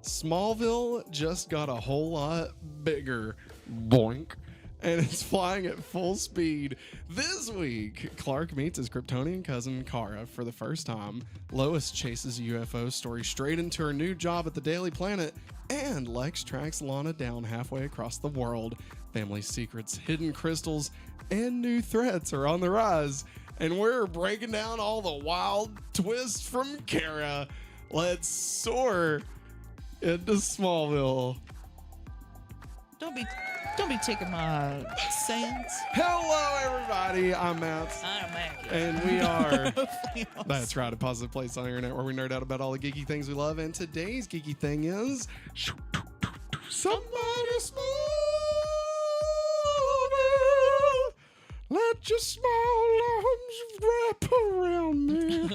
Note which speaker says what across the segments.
Speaker 1: Smallville just got a whole lot bigger. Boink. And it's flying at full speed. This week, Clark meets his Kryptonian cousin, Kara, for the first time. Lois chases a UFO story straight into her new job at the Daily Planet. And Lex tracks Lana down halfway across the world. Family secrets, hidden crystals, and new threats are on the rise. And we're breaking down all the wild twists from Kara. Let's soar into Smallville.
Speaker 2: Don't be taking my sayings.
Speaker 1: Hello, everybody. I'm Matt.
Speaker 2: I'm Maggie.
Speaker 1: And we are, that's right, a positive place on the internet where we nerd out about all the geeky things we love. And today's geeky thing is somebody small. Let your small arms wrap around me.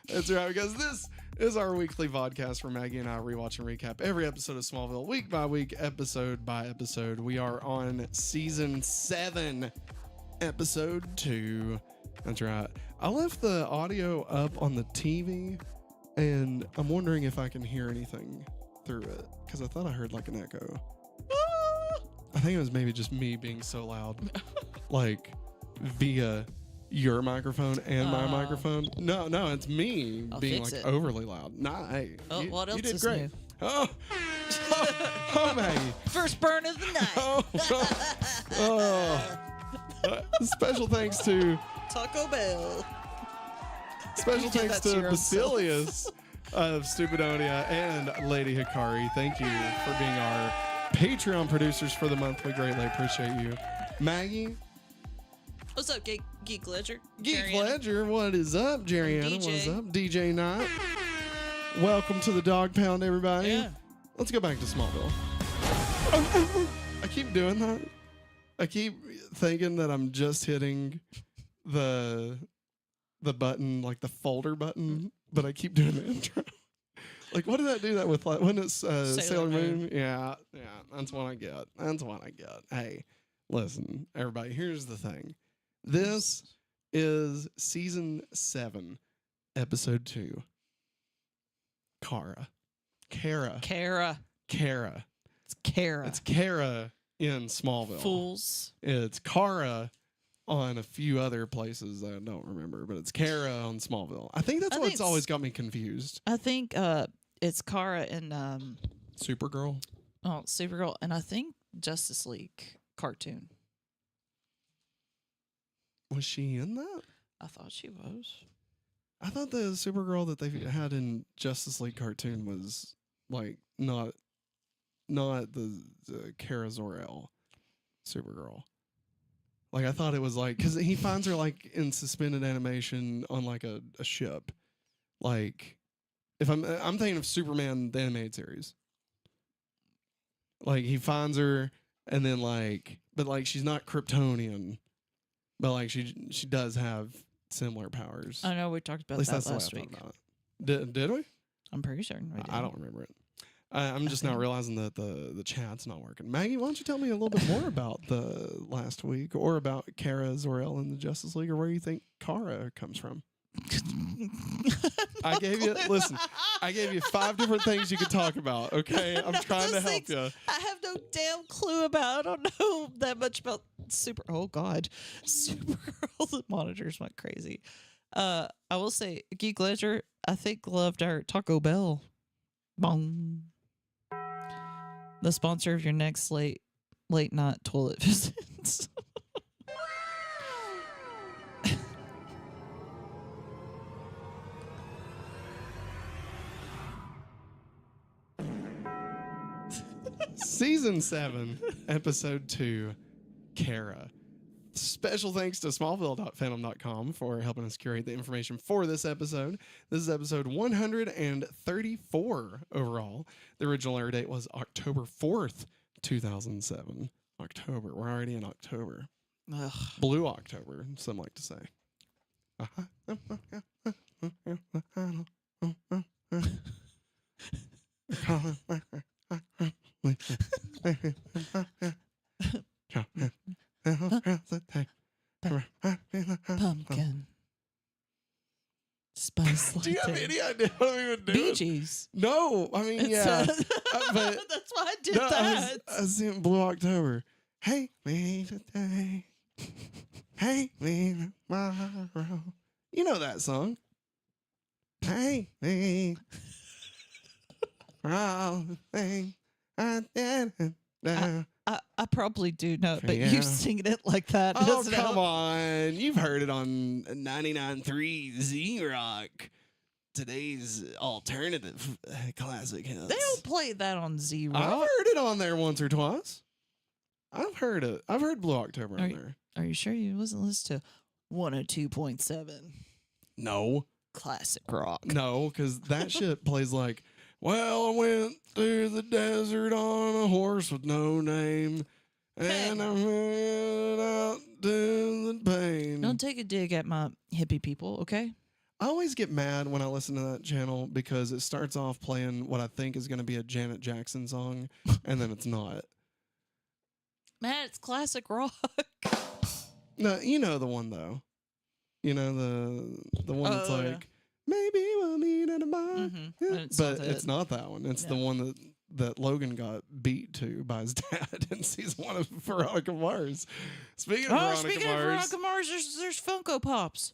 Speaker 1: That's right, because this is our weekly podcast where Maggie and I rewatch and recap every episode of Smallville week by week, episode by episode. We are on season 7, episode 2. That's right. I left the audio up on the TV, and I'm wondering if I can hear anything through it, because I thought I heard like an echo. I think it was maybe just me being so loud, like via your microphone and my microphone. No, it's me being like overly loud. Nah, hey,
Speaker 2: what else
Speaker 1: you did
Speaker 2: is
Speaker 1: great.
Speaker 2: New?
Speaker 1: Oh, Maggie.
Speaker 2: First burn of the night.
Speaker 1: Special thanks to
Speaker 2: Taco Bell.
Speaker 1: Special thanks to
Speaker 2: your own self.
Speaker 1: Basilius of Stupidonia and Lady Hikari. Thank you for being our Patreon producers for the month. We greatly appreciate you. Maggie.
Speaker 2: What's up, Geek Ledger?
Speaker 1: Geek Ledger, what is up? Jerriana,
Speaker 2: DJ.
Speaker 1: what's up? DJ Knight. Welcome to the Dog Pound, everybody.
Speaker 2: Yeah.
Speaker 1: Let's go back to Smallville. I keep doing that. I keep thinking that I'm just hitting the button, like the folder button, but I keep doing the intro. Like, what did that do that with? Like, when it's Sailor Moon? Yeah, that's what I get. Hey, listen, everybody, here's the thing. This is season 7, episode 2. Kara.
Speaker 2: It's Kara.
Speaker 1: It's Kara in Smallville.
Speaker 2: Fools.
Speaker 1: It's Kara on a few other places that I don't remember, but it's Kara on Smallville. I think that's what's always got me confused.
Speaker 2: I think it's Kara and
Speaker 1: Supergirl.
Speaker 2: Oh, Supergirl, and I think Justice League cartoon.
Speaker 1: Was she in that?
Speaker 2: I thought she was.
Speaker 1: I thought the Supergirl that they had in Justice League cartoon was like not the Kara Zor-El Supergirl. Like, I thought it was like, because he finds her like in suspended animation on like a ship. Like, if I'm thinking of Superman the animated series. Like, he finds her and then like, but like she's not Kryptonian. But like she does have similar powers.
Speaker 2: I know we talked about that last week.
Speaker 1: Did we?
Speaker 2: I'm pretty certain we did.
Speaker 1: I don't remember it. I'm just now realizing that the chat's not working. Maggie, why don't you tell me a little bit more about the last week, or about Kara Zor-El in the Justice League, or where you think Kara comes from? I gave you 5 different things you could talk about. Okay, I'm trying to help you.
Speaker 2: I have no damn clue about. I don't know that much about Supergirl. The monitors went crazy. I will say, Geek Ledger, I think, loved our Taco Bell. Bong. The sponsor of your next late night toilet visits.
Speaker 1: Season 7, episode 2, Kara. Special thanks to Smallville.fandom.com for helping us curate the information for this episode. This is episode 134 overall. The original air date was October 4th, 2007. October. We're already in October.
Speaker 2: Ugh.
Speaker 1: Blue October, some like to say.
Speaker 2: Pumpkin. Spice
Speaker 1: Do you have
Speaker 2: Latte.
Speaker 1: any idea what I'm even doing?
Speaker 2: Bee Gees.
Speaker 1: No, I mean, yeah. But
Speaker 2: That's why I did
Speaker 1: no,
Speaker 2: that.
Speaker 1: I was in Blue October. Hey, me today. Hey, me tomorrow. You know that song. Hey, me. All the things I did.
Speaker 2: I probably do know, but
Speaker 1: Yeah.
Speaker 2: you singing it like that.
Speaker 1: Oh,
Speaker 2: doesn't
Speaker 1: come
Speaker 2: help.
Speaker 1: on. You've heard it on 99.3 Z-Rock. Today's alternative classic hits.
Speaker 2: They don't play that on Z-Rock.
Speaker 1: I've heard it on there once or twice. I've heard it. I've heard Blue October on there.
Speaker 2: Are you sure you wasn't listening to 102.7
Speaker 1: No.
Speaker 2: classic rock?
Speaker 1: No, because that shit plays like, well, I went through the desert on a horse with no name, and I went out to the pain.
Speaker 2: Don't take a dig at my hippie people, okay?
Speaker 1: I always get mad when I listen to that channel because it starts off playing what I think is going to be a Janet Jackson song, and then it's not.
Speaker 2: Man, it's classic rock.
Speaker 1: No, you know the one though. You know the one that's
Speaker 2: Oh,
Speaker 1: like, maybe we'll meet at a bar.
Speaker 2: Mhm.
Speaker 1: Yeah.
Speaker 2: And it's
Speaker 1: But
Speaker 2: not
Speaker 1: it's
Speaker 2: that.
Speaker 1: not that one. It's the
Speaker 2: Yeah.
Speaker 1: one that Logan got beat to by his dad in season 1 of Veronica Mars. Speaking of Veronica
Speaker 2: Speaking
Speaker 1: Mars,
Speaker 2: of Veronica Mars, there's Funko Pops.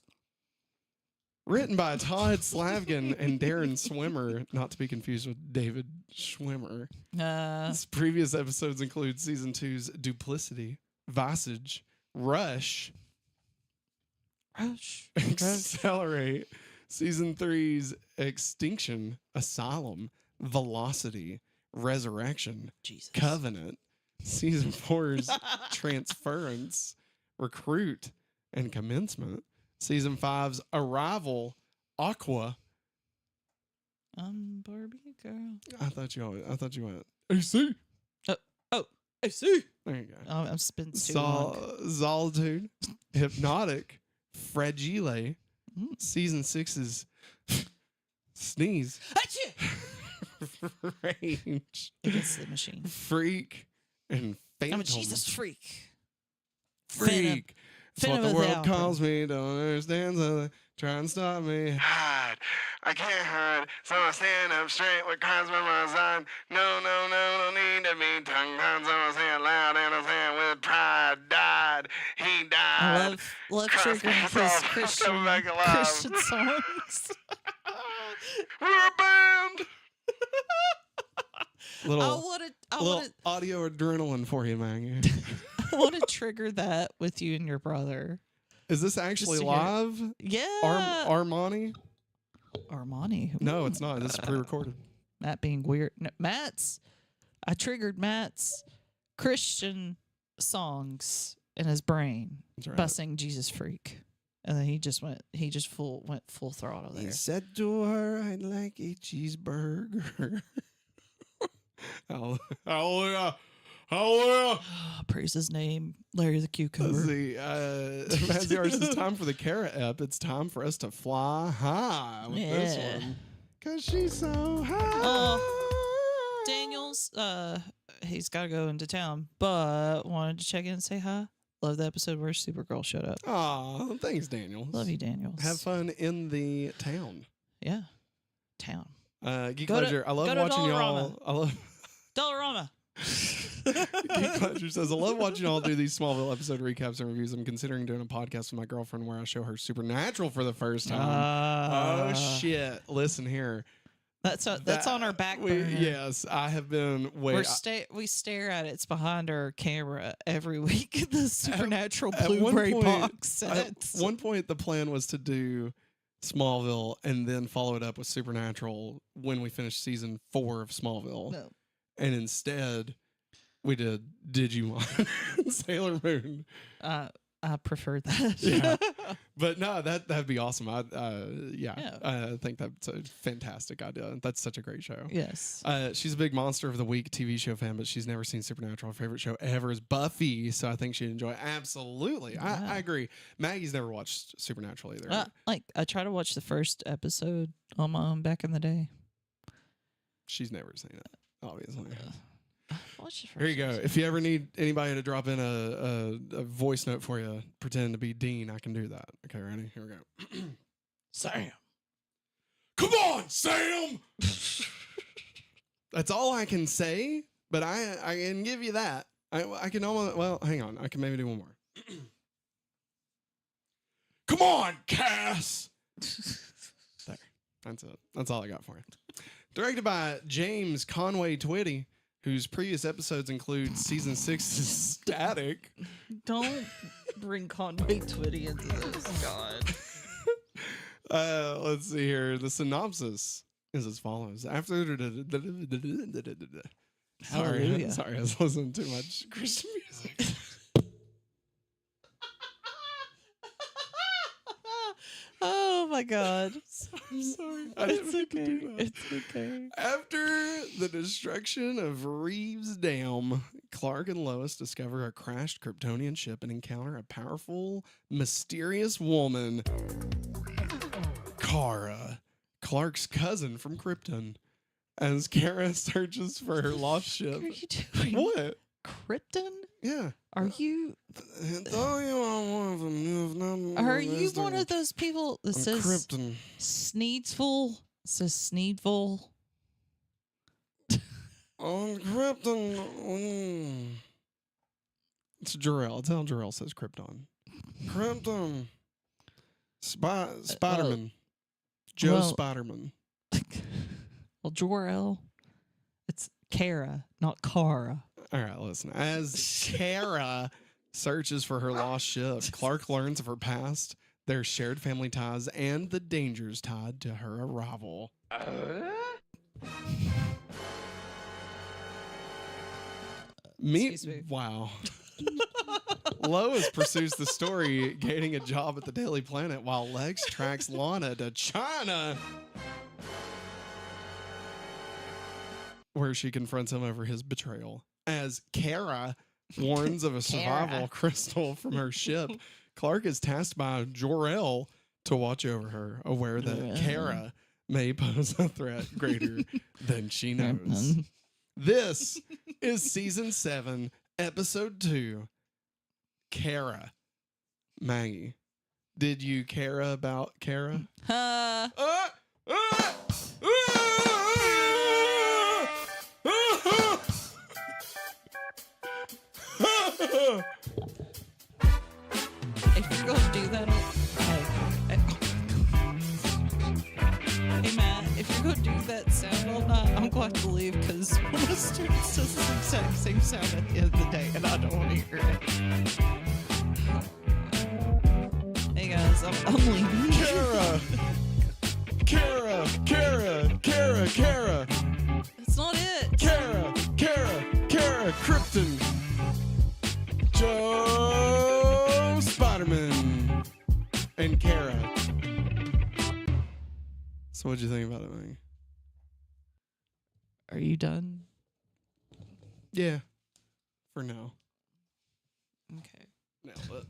Speaker 1: written by Todd Slavkin and Darren Swimmer, not to be confused with David Schwimmer. His previous episodes include season 2's Duplicity, Visage, Rush, Accelerate, season 3's Extinction, Asylum, Velocity, Resurrection,
Speaker 2: Jesus.
Speaker 1: Covenant, season 4's Transference, Recruit, and Commencement, season 5's Arrival, Aqua.
Speaker 2: Barbie girl.
Speaker 1: I thought you went AC.
Speaker 2: I see.
Speaker 1: There you go.
Speaker 2: Oh, I'm spinning too long.
Speaker 1: Solitude, Hypnotic, Fragile,
Speaker 2: Mm.
Speaker 1: season 6's Sneeze,
Speaker 2: Achoo!
Speaker 1: Range,
Speaker 2: Against the machine.
Speaker 1: Freak, and Phantom.
Speaker 2: I'm a Jesus freak.
Speaker 1: Freak. It's what
Speaker 2: Phantom
Speaker 1: the
Speaker 2: of the
Speaker 1: world
Speaker 2: Opera.
Speaker 1: calls me. Don't understand, so they try and stop me. Hide. I can't hide, so I stand up straight with cards by my side. No, don't need to be tongue-tied, so I say it loud and I say it with pride. Died. He died.
Speaker 2: I love
Speaker 1: Cross
Speaker 2: triggering
Speaker 1: hands
Speaker 2: his
Speaker 1: off,
Speaker 2: Christian,
Speaker 1: coming back alive.
Speaker 2: Christian songs.
Speaker 1: We're a band.
Speaker 2: I
Speaker 1: Little
Speaker 2: want to
Speaker 1: audio adrenaline for you, Maggie.
Speaker 2: I want to trigger that with you and your brother.
Speaker 1: Is this actually
Speaker 2: Just to hear
Speaker 1: live?
Speaker 2: Yeah.
Speaker 1: Armani?
Speaker 2: Armani.
Speaker 1: No, it's not. This is pre-recorded.
Speaker 2: Matt being weird. No, I triggered Matt's Christian songs in his brain
Speaker 1: That's right.
Speaker 2: by saying Jesus freak. And then he just went full throttle there.
Speaker 1: He said to her, I'd like a cheeseburger. Hallelujah. Hallelujah.
Speaker 2: Praise his name, Larry the Cucumber.
Speaker 1: Let's see. Matthew says, time for the Carrot Ep. It's time for us to fly high with this
Speaker 2: Yeah.
Speaker 1: one. Because she's so high.
Speaker 2: Daniels, he's got to go into town, but wanted to check in and say hi. Love the episode where Supergirl showed up.
Speaker 1: Aw, thanks, Daniel.
Speaker 2: Love you, Daniels.
Speaker 1: Have fun in the town.
Speaker 2: Yeah. Town.
Speaker 1: Geek
Speaker 2: Go to-
Speaker 1: Ledger, I love
Speaker 2: go to
Speaker 1: watching y'all.
Speaker 2: Dollarama.
Speaker 1: I love
Speaker 2: Dollarama.
Speaker 1: Geek Ledger says, I love watching y'all do these Smallville episode recaps and reviews. I'm considering doing a podcast with my girlfriend where I show her Supernatural for the first time. Oh shit! Listen here.
Speaker 2: That's on our back burner.
Speaker 1: Yes, I have been. Wait,
Speaker 2: We stare at it. It's behind our camera every week. The Supernatural
Speaker 1: at one
Speaker 2: Blu-ray
Speaker 1: point-
Speaker 2: box
Speaker 1: at
Speaker 2: set.
Speaker 1: one point the plan was to do Smallville and then follow it up with Supernatural when we finished season 4 of Smallville.
Speaker 2: No.
Speaker 1: And instead, we did Digimon and Sailor Moon.
Speaker 2: I prefer that.
Speaker 1: Yeah. But no, that'd be awesome. I think that's a fantastic idea. That's such a great show.
Speaker 2: Yes.
Speaker 1: She's a big Monster of the Week TV show fan, but she's never seen Supernatural. Her favorite show ever is Buffy, so I think she'd enjoy it. Absolutely.
Speaker 2: Yeah.
Speaker 1: I agree. Maggie's never watched Supernatural either.
Speaker 2: I try to watch the first episode on my own back in the day.
Speaker 1: She's never seen it, obviously.
Speaker 2: Watch the first
Speaker 1: Here you go.
Speaker 2: episode.
Speaker 1: If you ever need anybody to drop in a voice note for you, pretend to be Dean, I can do that. Okay, ready? Here we go.
Speaker 2: Sam.
Speaker 1: Come on, Sam! That's all I can say, but I can give you that. I can almost, well, hang on. I can maybe do one more. Come on, Cass! There. That's it. That's all I got for you. Directed by James Conway Twitty, whose previous episodes include season 6's Static.
Speaker 2: Don't bring Conway Twitty into this. God.
Speaker 1: Let's see here. The synopsis is as follows. After
Speaker 2: Hallelujah.
Speaker 1: sorry, I was listening to too much Christian music.
Speaker 2: Oh my God.
Speaker 1: I'm sorry. I
Speaker 2: It's
Speaker 1: didn't mean to
Speaker 2: okay.
Speaker 1: do that.
Speaker 2: It's okay.
Speaker 1: After the destruction of Reeves Dam, Clark and Lois discover a crashed Kryptonian ship and encounter a powerful, mysterious woman, Kara, Clark's cousin from Krypton, as Kara searches for her lost ship.
Speaker 2: What are you doing?
Speaker 1: What?
Speaker 2: Krypton?
Speaker 1: Yeah.
Speaker 2: Are you one of those people that says
Speaker 1: Krypton?
Speaker 2: Sneedsville? Says Sneedville?
Speaker 1: On Krypton. It's Jor-El. It's how Jor-El says Krypton. Krypton. Spider-Man. Joe
Speaker 2: well-
Speaker 1: Spider-Man.
Speaker 2: Well, Jor-El. It's Kara, not Kara.
Speaker 1: All right, listen. As Kara searches for her lost ship, Clark learns of her past, their shared family ties, and the dangers tied to her arrival.
Speaker 2: Excuse me.
Speaker 1: Wow. Lois pursues the story, gaining a job at the Daily Planet, while Lex tracks Lana to China, where she confronts him over his betrayal. As Kara warns of a survival crystal from her ship, Clark is tasked by Jor-El to watch over her, aware that Kara may pose a threat greater than she knows. This is season 7, episode 2, Kara. Maggie, did you care about Kara?
Speaker 2: If you're gonna do that, hey Matt, if you're gonna do that sound all night, I'm going to leave because one of the students does the exact same sound at the end of the day, and I don't want to hear it. Hey guys, I'm leaving.
Speaker 1: Kara.
Speaker 2: That's not it.
Speaker 1: Kara, Krypton. Joe Spider-Man. And Kara. So what'd you think about it, Maggie?
Speaker 2: Are you done?
Speaker 1: Yeah. For now.
Speaker 2: Okay.
Speaker 1: Nailed it.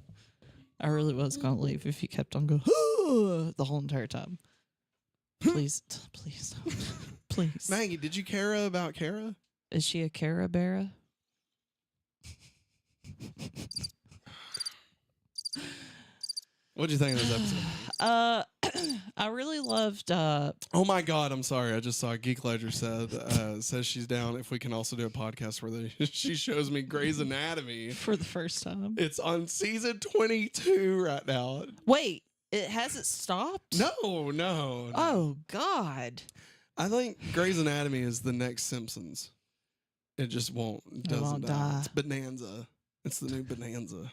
Speaker 2: I really was gonna leave if you kept on going the whole entire time. Please, please, please.
Speaker 1: Maggie, did you care about Kara?
Speaker 2: Is she a Cara Beara?
Speaker 1: What'd you think of this episode?
Speaker 2: I really loved.
Speaker 1: Oh my God, I'm sorry. I just saw Geek Ledger says she's down if we can also do a podcast where she shows me Grey's Anatomy
Speaker 2: For the first time.
Speaker 1: It's on season 22 right now.
Speaker 2: Wait, it hasn't stopped?
Speaker 1: No.
Speaker 2: Oh God.
Speaker 1: I think Grey's Anatomy is the next Simpsons. It just doesn't
Speaker 2: won't
Speaker 1: die.
Speaker 2: die.
Speaker 1: It's Bonanza. It's the new Bonanza.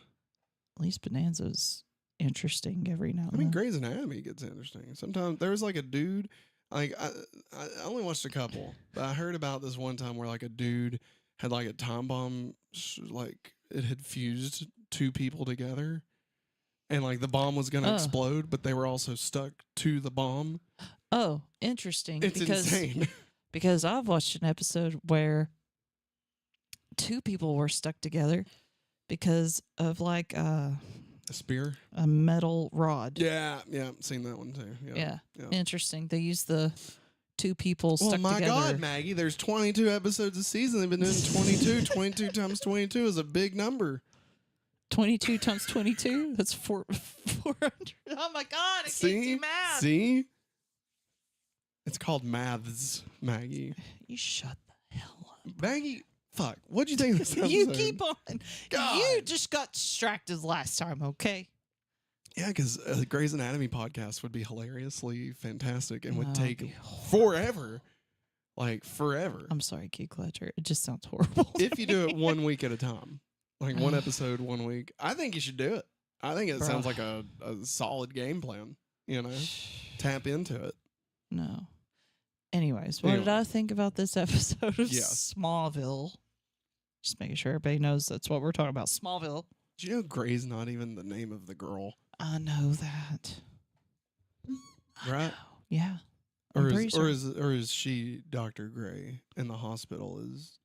Speaker 2: At least Bonanza's interesting every now and
Speaker 1: I mean,
Speaker 2: then.
Speaker 1: Grey's Anatomy gets interesting. Sometimes there was like a dude, like I only watched a couple, but I heard about this one time where like a dude had like a time bomb, like it had fused two people together, and like the bomb was gonna explode, but they were also stuck to the bomb.
Speaker 2: Oh, interesting.
Speaker 1: It's insane.
Speaker 2: Because I've watched an episode where two people were stuck together because of like
Speaker 1: A spear?
Speaker 2: a metal rod.
Speaker 1: Yeah, seen that one too.
Speaker 2: Yeah. Interesting. They use the two people stuck together.
Speaker 1: Oh my God, Maggie, there's 22 episodes a season. They've been doing 22. 22 times 22 is a big number.
Speaker 2: 22 times 22? That's 400. Oh my God, I can't do math.
Speaker 1: See? It's called Maths, Maggie.
Speaker 2: You shut the hell up.
Speaker 1: Maggie, fuck. What'd you think of this episode?
Speaker 2: You keep on.
Speaker 1: God.
Speaker 2: You just got distracted last time, okay?
Speaker 1: Yeah, because a Grey's Anatomy podcast would be hilariously fantastic and would
Speaker 2: No,
Speaker 1: take
Speaker 2: it'd be
Speaker 1: forever. Like, forever.
Speaker 2: I'm sorry, Keith Ledger. It just sounds horrible.
Speaker 1: If you do it 1 week at a time. Like, one episode, 1 week. I think you should do it. I think it sounds like a solid game plan. You know? Tap into it.
Speaker 2: No. Anyways, what did I think about this episode of
Speaker 1: Yes.
Speaker 2: Smallville? Just making sure everybody knows that's what we're talking about. Smallville.
Speaker 1: Do you know Grey's not even the name of the girl?
Speaker 2: I know that.
Speaker 1: Right?
Speaker 2: Yeah.
Speaker 1: Or
Speaker 2: I'm pretty sure.
Speaker 1: is she Dr. Grey and the hospital is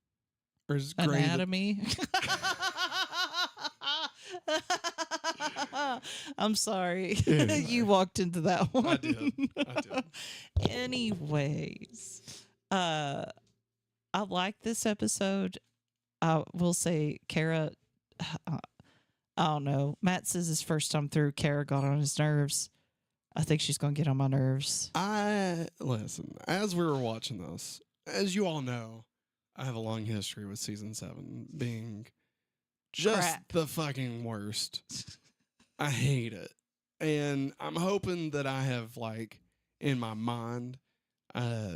Speaker 1: Grey
Speaker 2: Anatomy. I'm sorry.
Speaker 1: Anyway.
Speaker 2: You walked into that one.
Speaker 1: I did.
Speaker 2: Anyways, I like this episode. I will say Kara, I don't know. Matt says his first time through, Kara got on his nerves. I think she's going to get on my nerves.
Speaker 1: Listen, as we were watching this, as you all know, I have a long history with season 7 being just
Speaker 2: Crap.
Speaker 1: the fucking worst. I hate it. And I'm hoping that I have, like, in my mind,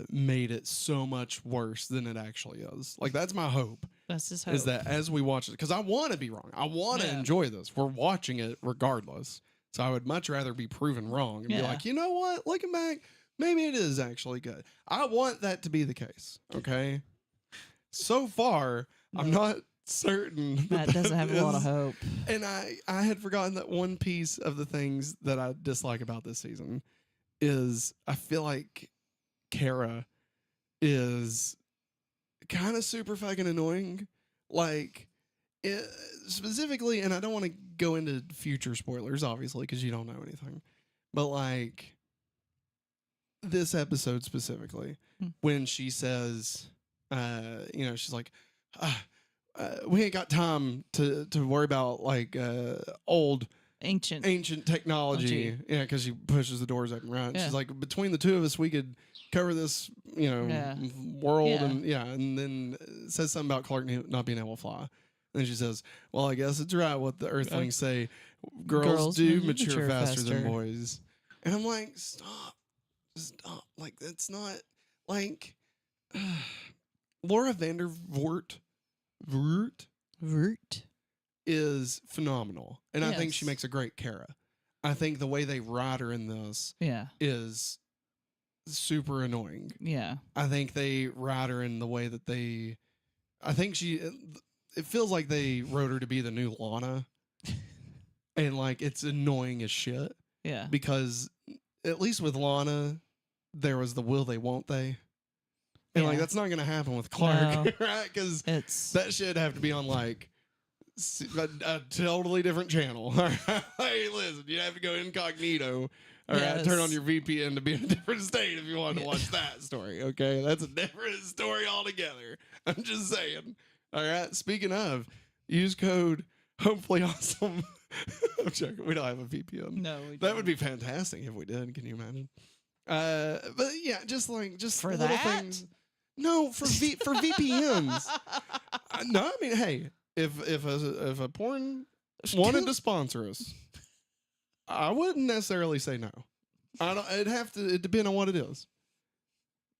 Speaker 1: made it so much worse than it actually is. Like, that's my hope.
Speaker 2: That's his hope.
Speaker 1: Is that as we watch it, because I want to be wrong. I want to enjoy this. We're watching it regardless. So I would much rather be proven wrong and be like, you know what? Looking back, maybe it is actually good. I want that to be the case. Okay. So far, I'm not certain.
Speaker 2: Matt doesn't have a lot of hope.
Speaker 1: And I had forgotten that one piece of the things that I dislike about this season is I feel like Kara is kind of super fucking annoying. Like, specifically, and I don't want to go into future spoilers, obviously, because you don't know anything. But, like, this episode specifically, when she says, she's like, we ain't got time to worry about, like, old ancient technology. Yeah, because she pushes the doors open, right? Yeah. She's like, between the two of us, we could cover this, world. And then says something about Clark not being able to fly. And she says, well, I guess it's right what the Earthlings say. Girls do mature faster than boys. And I'm like, stop. Like, that's not, like, Laura Vandervoort is phenomenal. And I think she makes a great Kara. I think the way they write her in this is super annoying. Yeah. I think they write her in the way that I think it feels like they wrote her to be the new Lana. And, like, it's annoying as shit. Yeah. Because at least with Lana, there was the will they, won't they. And, like, that's not going to happen with Clark, right? Because that should have to be on, like, a totally different channel. All right? Hey, listen, you have to go incognito. All right, turn on your VPN to be in a different state if you want to watch that story, okay? That's a different story altogether. I'm just saying. All right, speaking of, use code hopefully awesome. I'm joking. We don't have a VPN. No, that would be fantastic if we did. Can you imagine? But yeah, just
Speaker 2: for
Speaker 1: little
Speaker 2: that?
Speaker 1: things. No, for VPNs. No, I mean, hey, if a porn wanted to sponsor us, I wouldn't necessarily say no. I don't. It depend on what it is.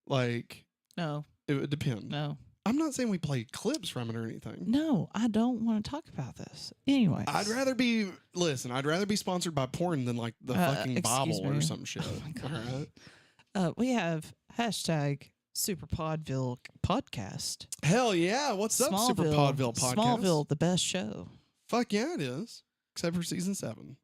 Speaker 1: Like, no, it would depend. No. I'm not saying we play clips from it or anything.
Speaker 2: No, I don't want to talk about this. Anyway,
Speaker 1: I'd rather be sponsored by porn than like the fucking Bible or some shit. Oh my God.
Speaker 2: All right. We have hashtag SuperPodville podcast.
Speaker 1: Hell yeah. What's up, SuperPodville podcast?
Speaker 2: Smallville, the best show.
Speaker 1: Fuck yeah, it is. Except for season 7.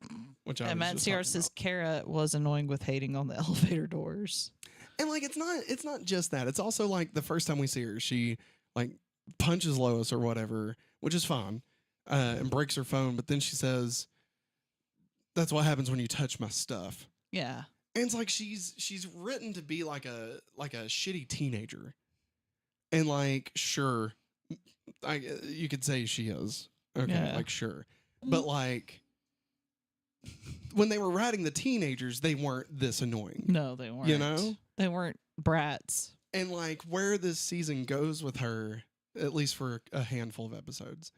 Speaker 1: Which I
Speaker 2: Matt CR says Kara was annoying with hating on the elevator doors.
Speaker 1: And like it's not just that. It's also like the first time we see her, she like punches Lois or whatever, which is fine, and breaks her phone. But then she says, "That's what happens when you touch my stuff." Yeah, and it's like she's written to be like a shitty teenager, and like sure, you could say she is okay, like sure, but like when they were writing the teenagers, they weren't this annoying.
Speaker 2: No, they weren't.
Speaker 1: You know?
Speaker 2: They weren't brats.
Speaker 1: And like where this season goes with her, at least for a handful of episodes,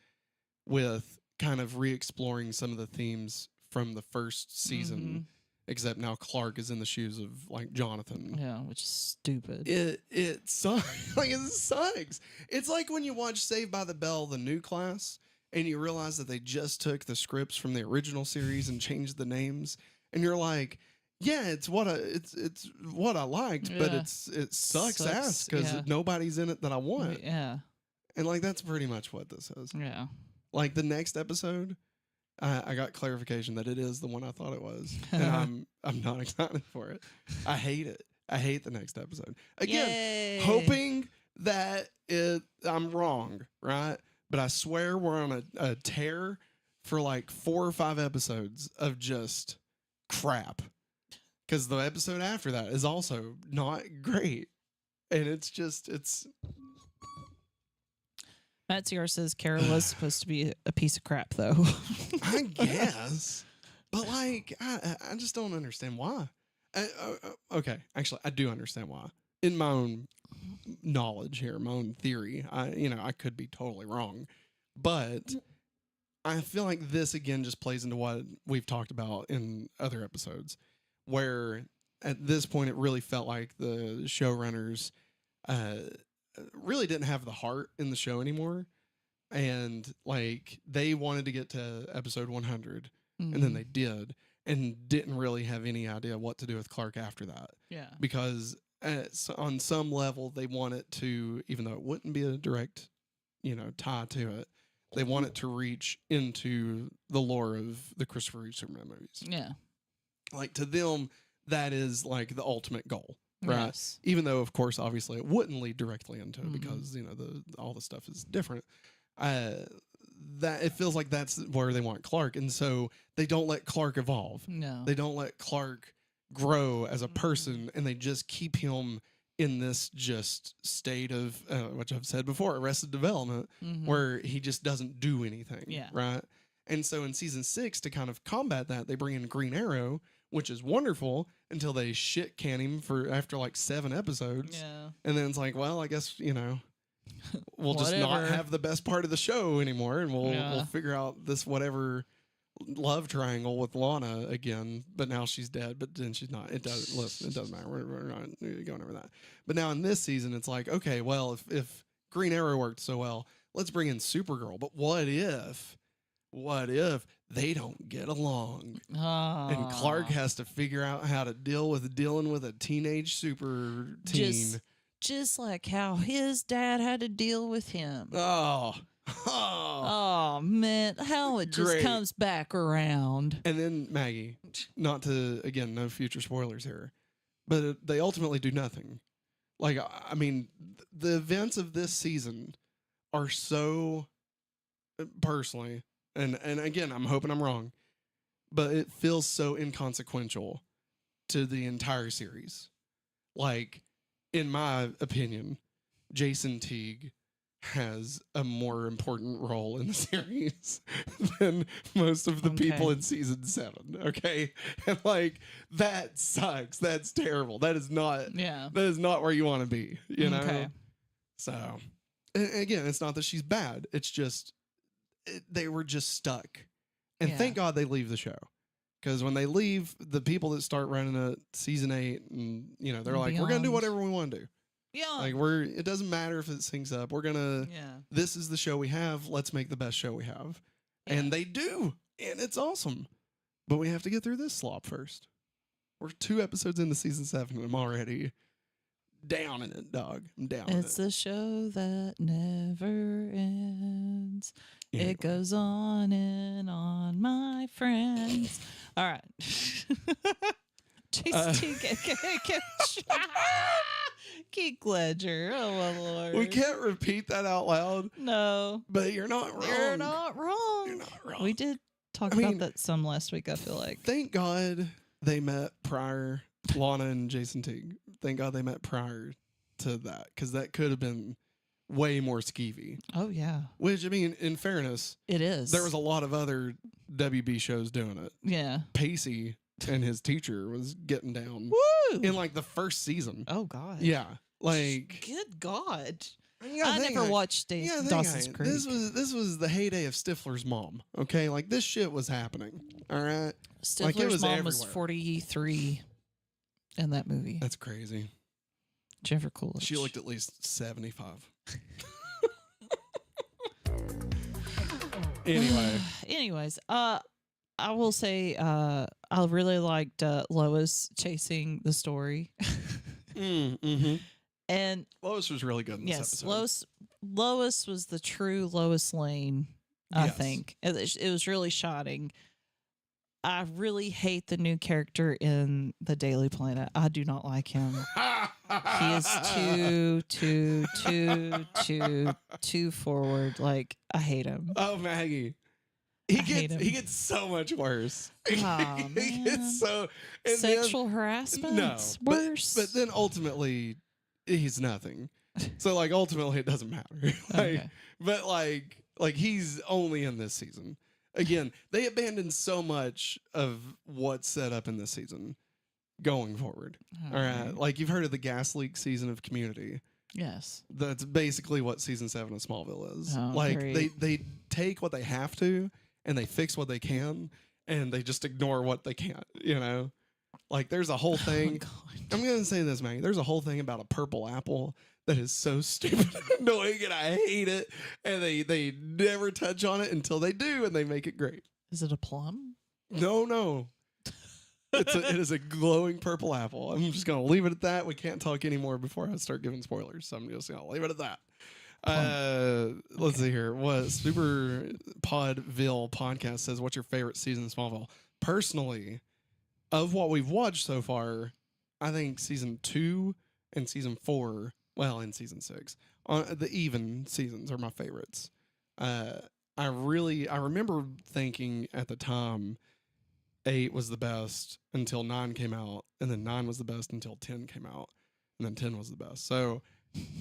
Speaker 1: with kind of re-exploring some of the themes from the first season, except now Clark is in the shoes of like Jonathan.
Speaker 2: Yeah, which is stupid.
Speaker 1: It sucks. Like it sucks. It's like when you watch Saved by the Bell, the new class, and you realize that they just took the scripts from the original series and changed the names, and you're like, yeah, it's what I liked, but it sucks ass because nobody's in it that I want.
Speaker 2: Yeah.
Speaker 1: And like that's pretty much what this is.
Speaker 2: Yeah.
Speaker 1: Like the next episode, I got clarification that it is the one I thought it was, and I'm not excited for it. I hate it. I hate the next episode. Again,
Speaker 2: Yay.
Speaker 1: hoping that I'm wrong, right? But I swear we're on a tear for like 4 or 5 episodes of just crap. Because the episode after that is also not great. And it's...
Speaker 2: Matt CR says Kara was supposed to be a piece of crap, though.
Speaker 1: I guess. But, like, I just don't understand why. Okay, actually, I do understand why. In my own knowledge here, my own theory, I could be totally wrong. But I feel like this, again, just plays into what we've talked about in other episodes, where at this point it really felt like the showrunners really didn't have the heart in the show anymore. And like they wanted to get to episode 100 and then they did and didn't really have any idea what to do with Clark after that.
Speaker 2: Yeah.
Speaker 1: Because on some level they want it to, even though it wouldn't be a direct, tie to it, they want it to reach into the lore of the Christopher Reeve Superman movies.
Speaker 2: Yeah.
Speaker 1: Like to them, that is like the ultimate goal. Right.
Speaker 2: Yes.
Speaker 1: Even though, of course, obviously it wouldn't lead directly into it because, all the stuff is different. That it feels like that's where they want Clark. And so they don't let Clark evolve.
Speaker 2: No.
Speaker 1: They don't let Clark grow as a person, and they just keep him in this just state of, which I've said before, Arrested Development, where he just doesn't do anything.
Speaker 2: Yeah.
Speaker 1: Right. And so in season 6, to kind of combat that, they bring in Green Arrow, which is wonderful until they shit can him after like 7 episodes.
Speaker 2: Yeah.
Speaker 1: And then it's like, well, I guess, we'll just not have the best part of the show anymore. And we'll figure out this whatever love triangle with Lana again. But now she's dead, but then she's not. It doesn't matter. We're not going over that. But now in this season, it's like, okay, well, if Green Arrow worked so well, let's bring in Supergirl. But what if they don't get along and Clark has to figure out how to dealing with a teenage super teen,
Speaker 2: just like how his dad had to deal with him.
Speaker 1: Oh
Speaker 2: man, how it just comes back around.
Speaker 1: And then Maggie, not to, again, no future spoilers here, but they ultimately do nothing. Like, I mean, the events of this season are so, personally, and again, I'm hoping I'm wrong, but it feels so inconsequential to the entire series. Like, in my opinion, Jason Teague has a more important role in the series than most of the people in season 7. Okay. And like, that sucks. That's terrible. That is not where you want to be, know? So, and again, it's not that she's bad. It's just, they were just stuck. And thank God they leave the show. Because when they leave, the people that start running it we're like, we're going to do whatever we want to do. Yeah. Like, it doesn't matter if it syncs up. We're going to, this is the show we have. Let's make the best show we have. Yeah. And they do. And it's awesome. But we have to get through this slop first. We're 2 episodes into season 7 and I'm already down in it, dog. I'm down in it.
Speaker 2: It's a show that never ends. Yeah. It goes on and on, my friends. All right. Keith Ledger. Oh, my Lord.
Speaker 1: We can't repeat that out loud.
Speaker 2: No.
Speaker 1: But you're not wrong.
Speaker 2: You're not wrong.
Speaker 1: You're not wrong.
Speaker 2: We did talk about that some last week, I feel like.
Speaker 1: Thank God they met prior, Lana and Jason Teague. Thank God they met prior to that, because that could have been way more skeevy.
Speaker 2: Oh yeah,
Speaker 1: Which, I mean, in fairness,
Speaker 2: it is.
Speaker 1: there was a lot of other WB shows doing it.
Speaker 2: Yeah.
Speaker 1: Pacey and his teacher was getting down
Speaker 2: Woo!
Speaker 1: in like the first season.
Speaker 2: Oh God.
Speaker 1: Yeah, like
Speaker 2: Good God.
Speaker 1: I
Speaker 2: never watched Dawson's Creek.
Speaker 1: This was the heyday of Stifler's mom. Okay, like this shit was happening. All right,
Speaker 2: Stifler's
Speaker 1: like, it was
Speaker 2: mom was
Speaker 1: everywhere.
Speaker 2: 43 in that movie.
Speaker 1: That's crazy.
Speaker 2: Jennifer Coolidge.
Speaker 1: She looked at least 75. Anyway,
Speaker 2: Anyways, I will say I really liked Lois chasing the story.
Speaker 1: mm-hmm.
Speaker 2: And
Speaker 1: Lois was really good in this
Speaker 2: yes,
Speaker 1: episode.
Speaker 2: Lois was the true Lois Lane, I
Speaker 1: Yes.
Speaker 2: think. It was really shining. I really hate the new character in the Daily Planet. I do not like him. He is too forward. Like, I hate him.
Speaker 1: Oh, Maggie.
Speaker 2: I hate him.
Speaker 1: He gets so much worse.
Speaker 2: Aw,
Speaker 1: He
Speaker 2: man.
Speaker 1: gets so and
Speaker 2: Sexual harassment?
Speaker 1: No,
Speaker 2: Worse.
Speaker 1: but then ultimately he's nothing. So like ultimately it doesn't matter.
Speaker 2: Okay.
Speaker 1: But like he's only in this season. Again, they abandoned so much of what's set up in this season going forward. All right. Like you've heard of the gas leak season of Community.
Speaker 2: Yes.
Speaker 1: That's basically what season 7 of Smallville is.
Speaker 2: Oh,
Speaker 1: like
Speaker 2: great.
Speaker 1: they take what they have to and they fix what they can and they just ignore what they can't, you know? Like there's a whole thing.
Speaker 2: Oh,
Speaker 1: I'm going to say this, Maggie. There's a whole thing about a purple apple that is so stupid and annoying and I hate it. And they never touch on it until they do and they make it great.
Speaker 2: Is it a plum?
Speaker 1: No. It is a glowing purple apple. I'm just going to leave it at that. We can't talk anymore before I start giving spoilers. So I'm just going to leave it at that. Let's see here. What Super Podville podcast says, what's your favorite season of Smallville? Personally, of what we've watched so far, I think season 2 and season 4, well, and season 6, the even seasons are my favorites. I remember thinking at the time 8 was the best until 9 came out, and then 9 was the best until 10 came out, and then 10 was the best. So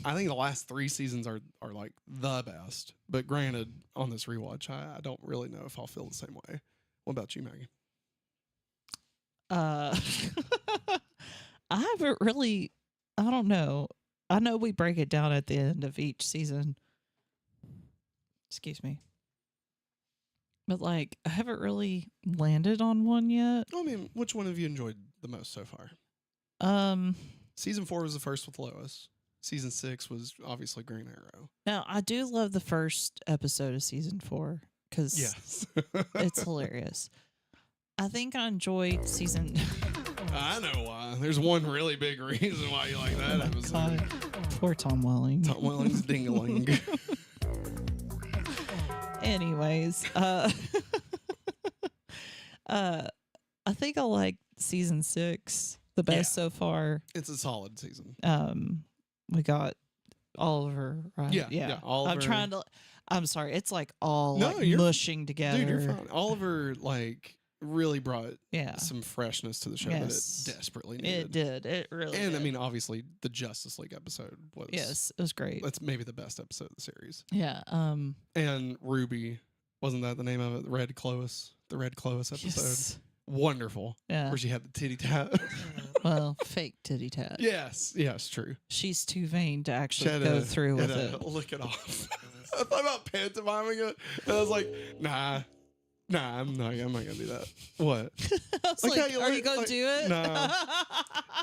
Speaker 1: I think the last 3 seasons are like the best. But granted, on this rewatch, I don't really know if I'll feel the same way. What about you, Maggie?
Speaker 2: I haven't really, I don't know. I know we break it down at the end of each season. Excuse me. But like, I haven't really landed on one yet.
Speaker 1: I mean, which one have you enjoyed the most so far? Season 4 was the first with Lois. Season 6 was obviously Green Arrow.
Speaker 2: Now I do love the first episode of season 4 because
Speaker 1: Yes.
Speaker 2: it's hilarious. I think I enjoyed season.
Speaker 1: I know why. There's one really big reason why you like that episode.
Speaker 2: God, poor Tom Welling.
Speaker 1: Tom Welling's ding-a-ling.
Speaker 2: Anyways, I think I like season 6 the best so far.
Speaker 1: It's a solid season.
Speaker 2: We got Oliver, right?
Speaker 1: Yeah, Oliver.
Speaker 2: I'm sorry, it's like all
Speaker 1: No,
Speaker 2: like
Speaker 1: you're-
Speaker 2: mushing together.
Speaker 1: Dude, you're fine. Oliver, like, really brought
Speaker 2: Yeah.
Speaker 1: some freshness to the show
Speaker 2: Yes.
Speaker 1: that it desperately needed.
Speaker 2: It did. It really
Speaker 1: And,
Speaker 2: did.
Speaker 1: I mean, obviously, the Justice League episode was...
Speaker 2: yes, it was great.
Speaker 1: That's maybe the best episode of the series.
Speaker 2: Yeah.
Speaker 1: And Ruby, wasn't that the name of it? The Red Clois episode.
Speaker 2: Yes.
Speaker 1: Wonderful.
Speaker 2: Yeah.
Speaker 1: Where she had the titty tat.
Speaker 2: Well, fake titty tat.
Speaker 1: Yes, true.
Speaker 2: She's too vain to
Speaker 1: She
Speaker 2: actually
Speaker 1: had
Speaker 2: go
Speaker 1: to-
Speaker 2: through with
Speaker 1: had
Speaker 2: it.
Speaker 1: to lick it off. I thought about pantomiming it, and I was like, nah, I'm not gonna do that. What?
Speaker 2: I was
Speaker 1: Like how
Speaker 2: like,
Speaker 1: you
Speaker 2: are you
Speaker 1: look-
Speaker 2: going to
Speaker 1: like-
Speaker 2: do it?
Speaker 1: Nah.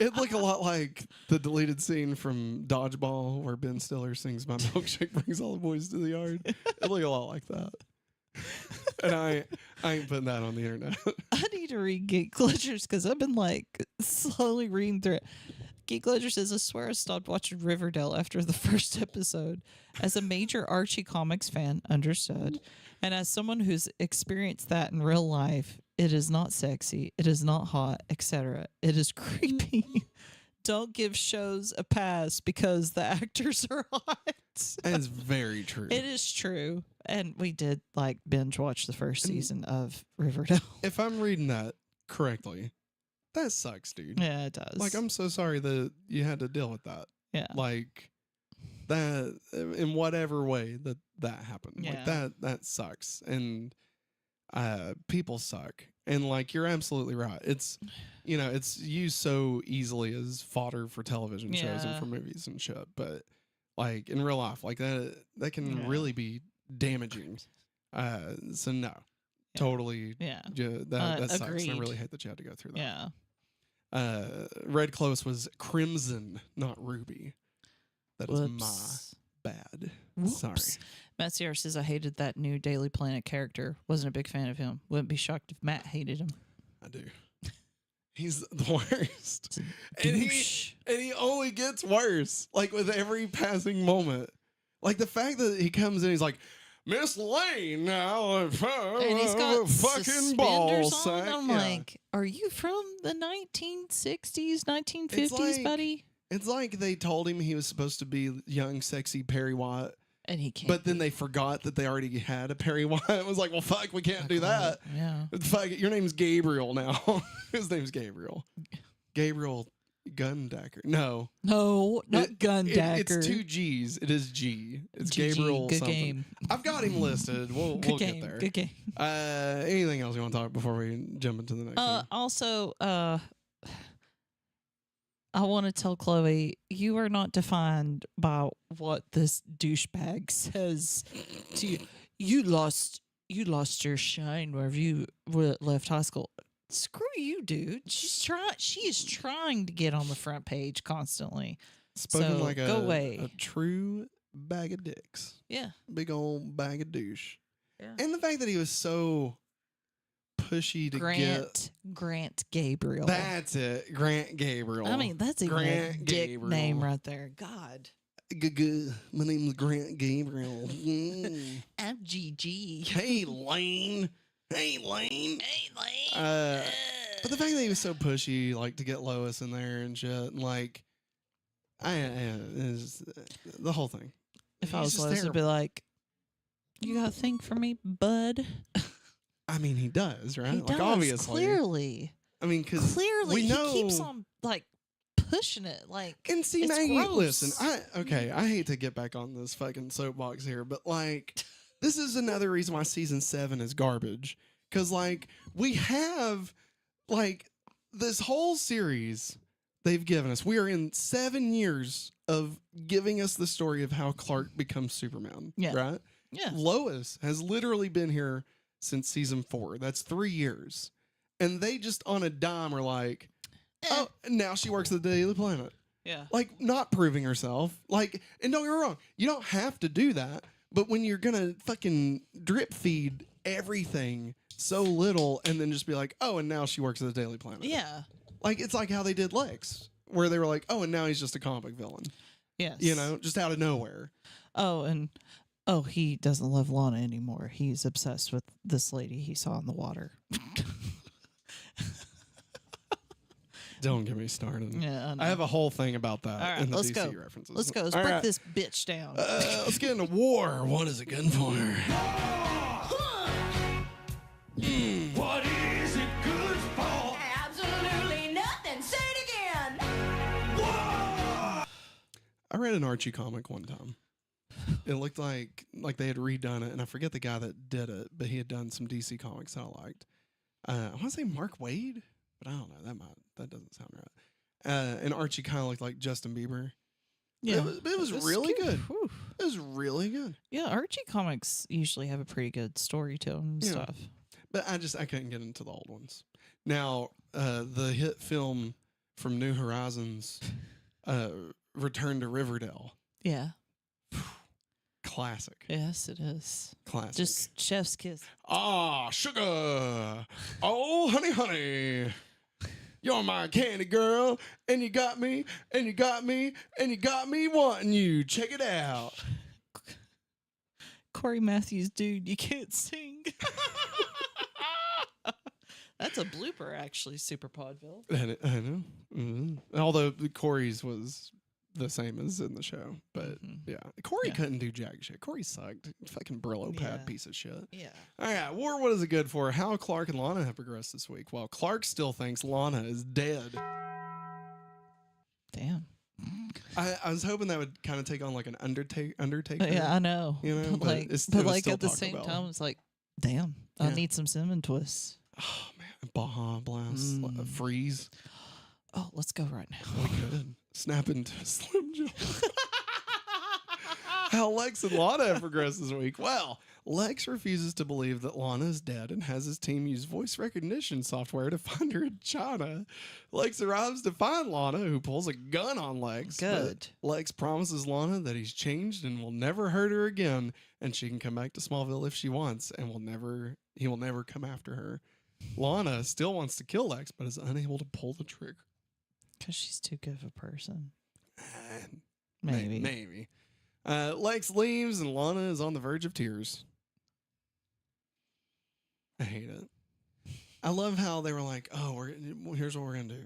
Speaker 1: It looked a lot like the deleted scene from Dodgeball where Ben Stiller sings "My milkshake brings all the boys to the yard." It looked a lot like that. And I ain't putting that on the internet.
Speaker 2: I need to read Geek Ledgers because I've been like slowly reading through it. Geek Ledger says, I swear I stopped watching Riverdale after the first episode. As a major Archie Comics fan, understood. And as someone who's experienced that in real life, it is not sexy, it is not hot, etc. It is creepy. Don't give shows a pass because the actors are hot.
Speaker 1: That's very true.
Speaker 2: It is true. And we did like binge watch the first season of Riverdale.
Speaker 1: If I'm reading that correctly, that sucks, dude.
Speaker 2: Yeah, it does.
Speaker 1: Like, I'm so sorry that you had to deal with that.
Speaker 2: yeah.
Speaker 1: Like, that in whatever way that happened.
Speaker 2: Yeah.
Speaker 1: Like that sucks. And people suck. And like you're absolutely right. It's it's used so easily as fodder for television shows and
Speaker 2: Yeah.
Speaker 1: for movies and shit. But like in real life, like that can really be damaging. So no. Totally.
Speaker 2: Yeah.
Speaker 1: That sucks.
Speaker 2: Agreed.
Speaker 1: I really hate that you had to go through that.
Speaker 2: Yeah.
Speaker 1: Red Close was Crimson, not Ruby. That is my
Speaker 2: Whoops.
Speaker 1: bad.
Speaker 2: Whoops.
Speaker 1: Sorry.
Speaker 2: Matt Sierra says, I hated that new Daily Planet character. Wasn't a big fan of him. Wouldn't be shocked if Matt hated him.
Speaker 1: I do. He's the worst.
Speaker 2: Douche.
Speaker 1: And he only gets worse. Like with every passing moment. Like the fact that he comes in, he's like, Miss Lane now,
Speaker 2: And he's got
Speaker 1: fucking balls.
Speaker 2: suspenders on. I'm like, are you from the 1960s, 1950s, buddy?
Speaker 1: It's like they told him he was supposed to be young, sexy Perry White.
Speaker 2: And he can't.
Speaker 1: But then they forgot that they already had a Perry White. It was like, well, fuck, we can't do that.
Speaker 2: Yeah.
Speaker 1: Fuck it, your name's Gabriel now. His name's Gabriel. Gabriel Gundacker. No,
Speaker 2: not Gundacker.
Speaker 1: It's 2 G's. It is G. It's
Speaker 2: GG,
Speaker 1: Gabriel
Speaker 2: good
Speaker 1: something.
Speaker 2: game.
Speaker 1: I've got him listed. We'll
Speaker 2: Good
Speaker 1: get
Speaker 2: game.
Speaker 1: there.
Speaker 2: Good game.
Speaker 1: Anything else you want to talk before we jump into the next one?
Speaker 2: Also, I want to tell Chloe, you are not defined by what this douchebag says to you. You lost your shine wherever you left high school. Screw you, dude. She is trying to get on the front page constantly.
Speaker 1: Spoken
Speaker 2: so
Speaker 1: like
Speaker 2: go away.
Speaker 1: a true bag of dicks.
Speaker 2: Yeah.
Speaker 1: Big old bag of douche.
Speaker 2: Yeah.
Speaker 1: And the fact that he was so pushy to
Speaker 2: Grant Gabriel.
Speaker 1: That's it. Grant Gabriel.
Speaker 2: I mean, that's even a
Speaker 1: Grant
Speaker 2: dick
Speaker 1: Gabriel.
Speaker 2: name right there. God.
Speaker 1: My name's Grant Gabriel.
Speaker 2: I'm GG.
Speaker 1: Hey, Lane. Hey, Lane.
Speaker 2: Hey, Lane.
Speaker 1: But the fact that he was so pushy, like to get Lois in there and shit, and like, is the whole thing.
Speaker 2: If I
Speaker 1: He's
Speaker 2: was
Speaker 1: just
Speaker 2: Lois, I'd be
Speaker 1: terrible.
Speaker 2: like, you got a thing for me, bud?
Speaker 1: I mean, he does, right?
Speaker 2: He
Speaker 1: like,
Speaker 2: does,
Speaker 1: obviously.
Speaker 2: clearly.
Speaker 1: I mean, because
Speaker 2: Clearly,
Speaker 1: we know.
Speaker 2: he keeps on, like, pushing it. Like,
Speaker 1: And see,
Speaker 2: it's
Speaker 1: Maggie,
Speaker 2: gross.
Speaker 1: listen, I hate to get back on this fucking soapbox here, but like, this is another reason why season 7 is garbage. Because, like, we have, like, this whole series they've given us. We are in 7 years of giving us the story of how Clark becomes Superman.
Speaker 2: Yeah.
Speaker 1: Right?
Speaker 2: yeah.
Speaker 1: Lois has literally been here since season 4. That's 3 years. And they just on a dime are like, oh, now she works at the Daily Planet.
Speaker 2: Yeah.
Speaker 1: Like, not proving herself. Like, and don't get me wrong, you don't have to do that. But when you're gonna fucking drip feed everything so little and then just be like, oh, and now she works at the Daily Planet.
Speaker 2: Yeah.
Speaker 1: Like, it's like how they did Lex, where they were like, oh, and now he's just a comic villain.
Speaker 2: Yes.
Speaker 1: You know, just out of nowhere.
Speaker 2: Oh, and he doesn't love Lana anymore. He's obsessed with this lady he saw in the water.
Speaker 1: Don't get me started.
Speaker 2: Yeah,
Speaker 1: I have a whole thing about that
Speaker 2: All right,
Speaker 1: in the
Speaker 2: let's
Speaker 1: DC
Speaker 2: go.
Speaker 1: references.
Speaker 2: Let's go. Let's
Speaker 1: All
Speaker 2: break
Speaker 1: right.
Speaker 2: this bitch down.
Speaker 1: Let's get into war. What is it good for?
Speaker 3: What is it good for?
Speaker 4: Absolutely nothing. Say it again.
Speaker 1: I read an Archie comic one time. It looked like they had redone it, and I forget the guy that did it, but he had done some DC comics that I liked. I want to say Mark Waid, but I don't know. That doesn't sound right. And Archie kind of looked like Justin Bieber.
Speaker 2: Yeah.
Speaker 1: It was really
Speaker 2: cute.
Speaker 1: good.
Speaker 2: Whew.
Speaker 1: It was really good.
Speaker 2: Yeah, Archie comics usually have a pretty good story to them and
Speaker 1: Yeah.
Speaker 2: stuff.
Speaker 1: But I couldn't get into the old ones. Now, the hit film from New Horizons, Return to Riverdale.
Speaker 2: Yeah.
Speaker 1: Classic.
Speaker 2: Yes, it is.
Speaker 1: Classic.
Speaker 2: Just chef's kiss.
Speaker 1: Ah, sugar. Oh, honey, honey. You're my candy girl, and you got me, and you got me, and you got me wanting you. Check it out.
Speaker 2: Corey Matthews, dude, you can't sing. That's a blooper, actually, Super Podville.
Speaker 1: I know. Although Corey's was the same as in the show. But yeah, Corey
Speaker 2: Yeah.
Speaker 1: couldn't do jack shit. Corey sucked. Fucking Brillo pad
Speaker 2: Yeah.
Speaker 1: piece of shit.
Speaker 2: Yeah.
Speaker 1: All right, War, what is it good for? How Clark and Lana have progressed this week. Well, Clark still thinks Lana is dead.
Speaker 2: Damn.
Speaker 1: I was hoping that would kind of take on like an Undertaker.
Speaker 2: Yeah, I know.
Speaker 1: You know,
Speaker 2: but like,
Speaker 1: it was
Speaker 2: but like
Speaker 1: still
Speaker 2: at the
Speaker 1: Taco
Speaker 2: same
Speaker 1: Bell.
Speaker 2: time, it's like, damn, I
Speaker 1: Yeah.
Speaker 2: need some cinnamon twists.
Speaker 1: Oh man, Baja Blast, freeze.
Speaker 2: Oh, let's go right now.
Speaker 1: We could snap into a Slim Jim. How Lex and Lana have progressed this week. Well, Lex refuses to believe that Lana is dead and has his team use voice recognition software to find her in China. Lex arrives to find Lana, who pulls a gun on Lex. but
Speaker 2: Good.
Speaker 1: Lex promises Lana that he's changed and will never hurt her again, and she can come back to Smallville if she wants, and he will never come after her. Lana still wants to kill Lex, but is unable to pull the trigger.
Speaker 2: Because she's too good of a person.
Speaker 1: Maybe.
Speaker 2: Maybe.
Speaker 1: Maybe. Lex leaves and Lana is on the verge of tears. I hate it. I love how they were like, oh, here's what we're going to do.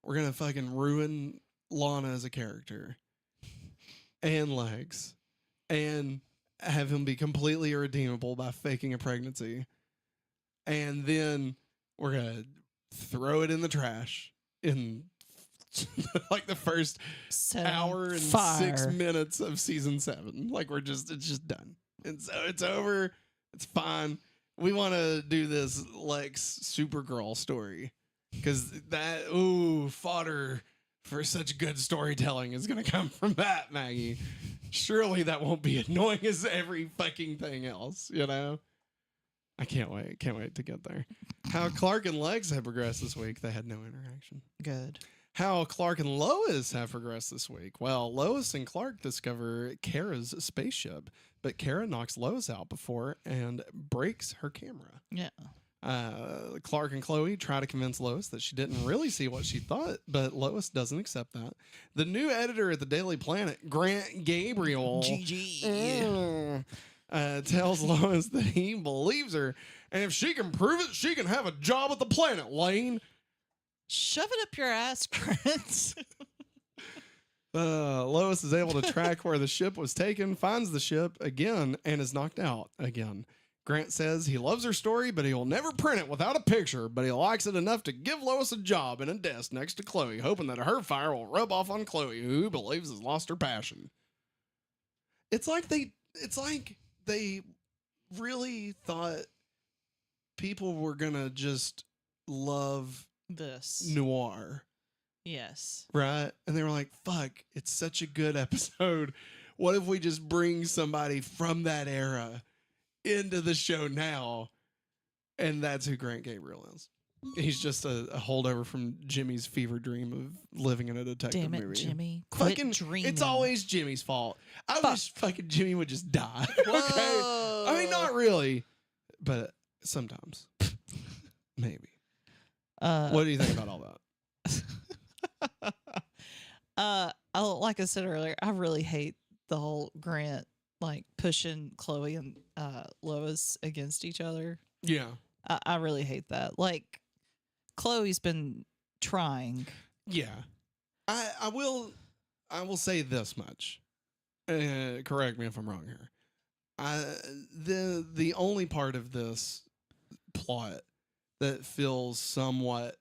Speaker 1: We're going to fucking ruin Lana as a character and Lex and have him be completely irredeemable by faking a pregnancy. And then we're going to throw it in the trash in like the first hour and 6 minutes of season 7. Like it's just done. And so it's over. It's fine. We want to do this Lex Supergirl story because fodder for such good storytelling is going to come from that, Maggie. Surely that won't be annoying as every fucking thing else, you know? I can't wait. Can't wait to get there. How Clark and Lex have progressed this week. They had no interaction.
Speaker 2: Good.
Speaker 1: How Clark and Lois have progressed this week. Well, Lois and Clark discover Kara's spaceship, but Kara knocks Lois out before and breaks her camera.
Speaker 2: Yeah.
Speaker 1: Clark and Chloe try to convince Lois that she didn't really see what she thought, but Lois doesn't accept that. The new editor at the Daily Planet, Grant Gabriel,
Speaker 2: GG.
Speaker 1: tells Lois that he believes her, and if she can prove it, she can have a job at the Planet, Lane.
Speaker 2: Shove it up your ass, Grant.
Speaker 1: Lois is able to track where the ship was taken, finds the ship again, and is knocked out again. Grant says he loves her story, but he will never print it without a picture, but he likes it enough to give Lois a job in a desk next to Chloe, hoping that her fire will rub off on Chloe, who he believes has lost her passion. It's like they really thought people were gonna just love
Speaker 2: This.
Speaker 1: noir.
Speaker 2: Yes.
Speaker 1: Right? And they were like, fuck, it's such a good episode. What if we just bring somebody from that era into the show now? And that's who Grant Gabriel is. He's just a holdover from Jimmy's fever dream of living in a detective
Speaker 2: Damn it,
Speaker 1: movie.
Speaker 2: Jimmy. Quit
Speaker 1: Fucking,
Speaker 2: dreaming.
Speaker 1: it's always Jimmy's fault. I wish fucking Jimmy would just die. Okay?
Speaker 2: Whoa.
Speaker 1: I mean, not really, but sometimes. Maybe. What do you think about all that?
Speaker 2: Like I said earlier, I really hate the whole Grant like pushing Chloe and Lois against each other.
Speaker 1: Yeah.
Speaker 2: I really hate that. Like Chloe's been trying.
Speaker 1: Yeah. I will say this much. Correct me if I'm wrong here. The only part of this plot that feels somewhat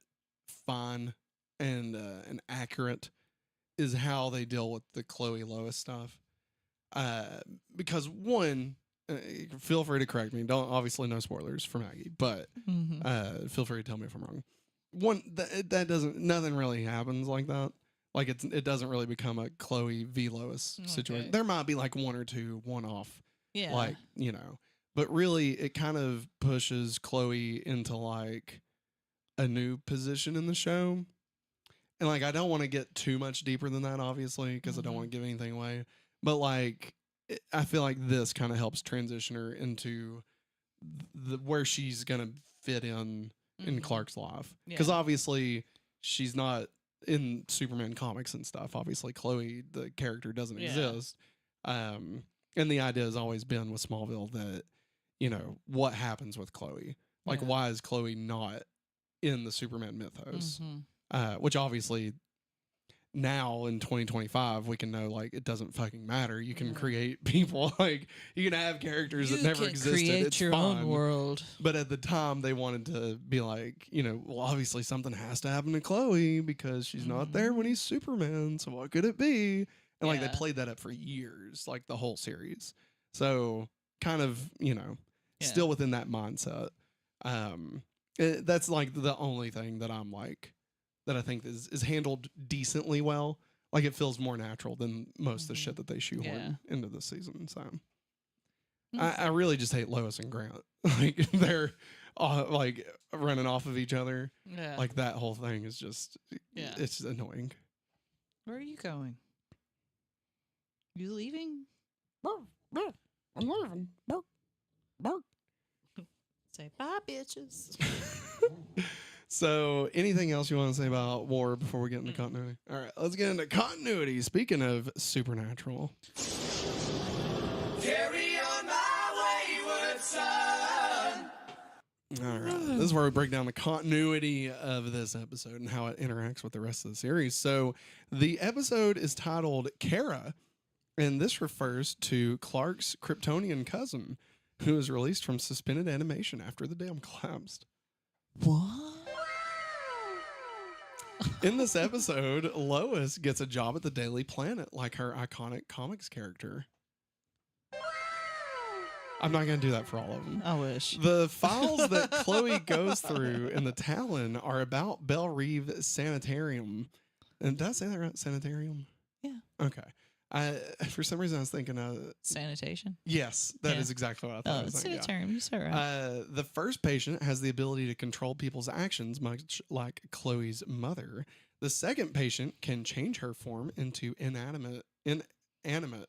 Speaker 1: fine and accurate is how they deal with the Chloe Lois stuff. Because one, feel free to correct me. Don't, obviously no spoilers for Maggie, but feel free to tell me if I'm wrong. One, that doesn't, nothing really happens like that. Like it doesn't really become a Chloe v Lois situation. There might be like one or two one-off, like, you know, but really it kind of pushes Chloe into like a new position in the show. And like, I don't want to get too much deeper than that, obviously, because I don't want to give anything away. But like, I feel like this kind of helps transition her into where she's gonna fit in Clark's life. Because obviously, she's not in Superman comics and stuff. Obviously, Chloe, the character, doesn't exist. And the idea has always been with Smallville that, you know, what happens with Chloe? Like, why is Chloe not in the Superman mythos? Which obviously now in 2025 we can know like it doesn't fucking matter. You can create people, like you can have characters that never existed.
Speaker 2: Create
Speaker 1: it's
Speaker 2: your
Speaker 1: fun.
Speaker 2: own world.
Speaker 1: But at the time they wanted to be like, well, obviously something has to happen to Chloe because she's not there when he's Superman. So what could it be? And like they played that up for years, like the whole series. So kind of, still within that mindset. That's like the only thing that I'm like, that I think is handled decently well. Like it feels more natural than most of the shit that they shoehorn into this season. So I really just hate Lois and Grant. Like they're like running off of each other.
Speaker 2: Yeah.
Speaker 1: Like that whole thing is just, it's annoying.
Speaker 2: Where are you going? You leaving?
Speaker 5: I'm leaving.
Speaker 2: Say bye, bitches.
Speaker 1: So, anything else you want to say about War before we get into continuity? All right, let's get into continuity. Speaking of supernatural.
Speaker 3: Carry on my wayward son.
Speaker 1: All right, this is where we break down the continuity of this episode and how it interacts with the rest of the series. So, the episode is titled Kara, and this refers to Clark's Kryptonian cousin, who was released from suspended animation after the dam collapsed.
Speaker 2: What?
Speaker 1: In this episode, Lois gets a job at the Daily Planet like her iconic comics character. I'm not going to do that for all of them.
Speaker 2: I wish.
Speaker 1: The files that Chloe goes through in the Talon are about Belle Reve Sanitarium. And did I say that right? Sanitarium?
Speaker 2: Yeah.
Speaker 1: Okay. For some reason, I was thinking
Speaker 2: Sanitation.
Speaker 1: yes, that is exactly what I thought.
Speaker 2: Oh, it's
Speaker 1: thinking,
Speaker 2: sanitarium. You said it right.
Speaker 1: The first patient has the ability to control people's actions, much like Chloe's mother. The second patient can change her form into inanimate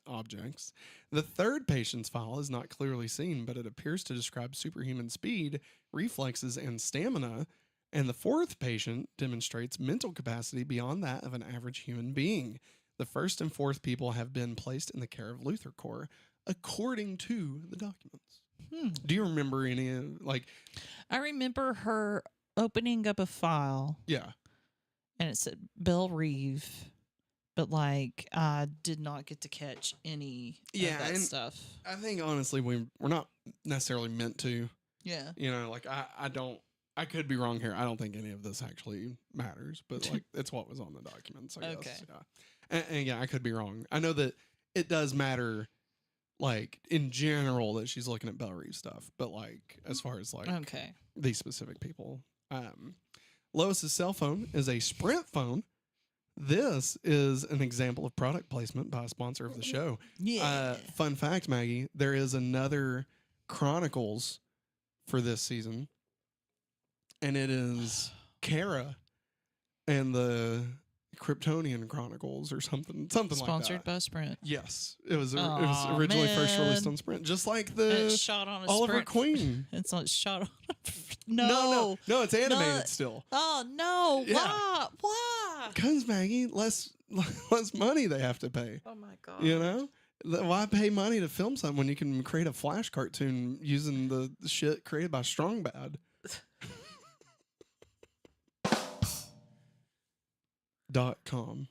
Speaker 1: objects. The third patient's file is not clearly seen, but it appears to describe superhuman speed, reflexes, and stamina. And the fourth patient demonstrates mental capacity beyond that of an average human being. The first and fourth people have been placed in the care of Luthor Corps, according to the documents. Do you remember any of, like...
Speaker 2: I remember her opening up a file.
Speaker 1: Yeah.
Speaker 2: And it said Belle Reve, but like I did not get to catch any of that stuff.
Speaker 1: I think, honestly, we're not necessarily meant to.
Speaker 2: Yeah.
Speaker 1: Like, I could be wrong here. I don't think any of this actually matters, but like it's what was on the documents, I guess. Yeah. And yeah, I could be wrong. I know that it does matter, like in general, that she's looking at Belle Reve stuff, but like as far as like these specific people, Lois's cell phone is a Sprint phone. This is an example of product placement by a sponsor of the show.
Speaker 2: Yeah.
Speaker 1: Fun fact, Maggie, there is another Chronicles for this season, and it is Kara and the Kryptonian Chronicles or something like that.
Speaker 2: Sponsored by Sprint.
Speaker 1: Yes, it was originally first released on Sprint, just like the
Speaker 2: it's shot on a
Speaker 1: Oliver
Speaker 2: Sprint.
Speaker 1: Queen.
Speaker 2: It's not shot on.
Speaker 1: No, it's animated still.
Speaker 2: Oh no!
Speaker 1: Yeah.
Speaker 2: Why?
Speaker 1: Because Maggie, less money they have to pay.
Speaker 2: Oh my god!
Speaker 1: Why pay money to film something when you can create a Flash cartoon using the shit created by Strong Bad? .com.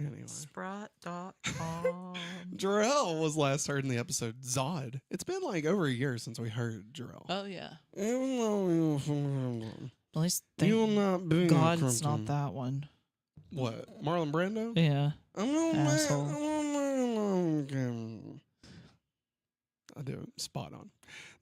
Speaker 1: Anyway.
Speaker 2: Sprite.com.
Speaker 1: Jor-El was last heard in the episode Zod. It's been like over a year since we heard Jor-El.
Speaker 2: Oh yeah.
Speaker 1: At
Speaker 2: least
Speaker 1: you'll not be
Speaker 2: God, it's not that one.
Speaker 1: What? Marlon Brando?
Speaker 2: Yeah.
Speaker 1: Asshole. I do. Spot on.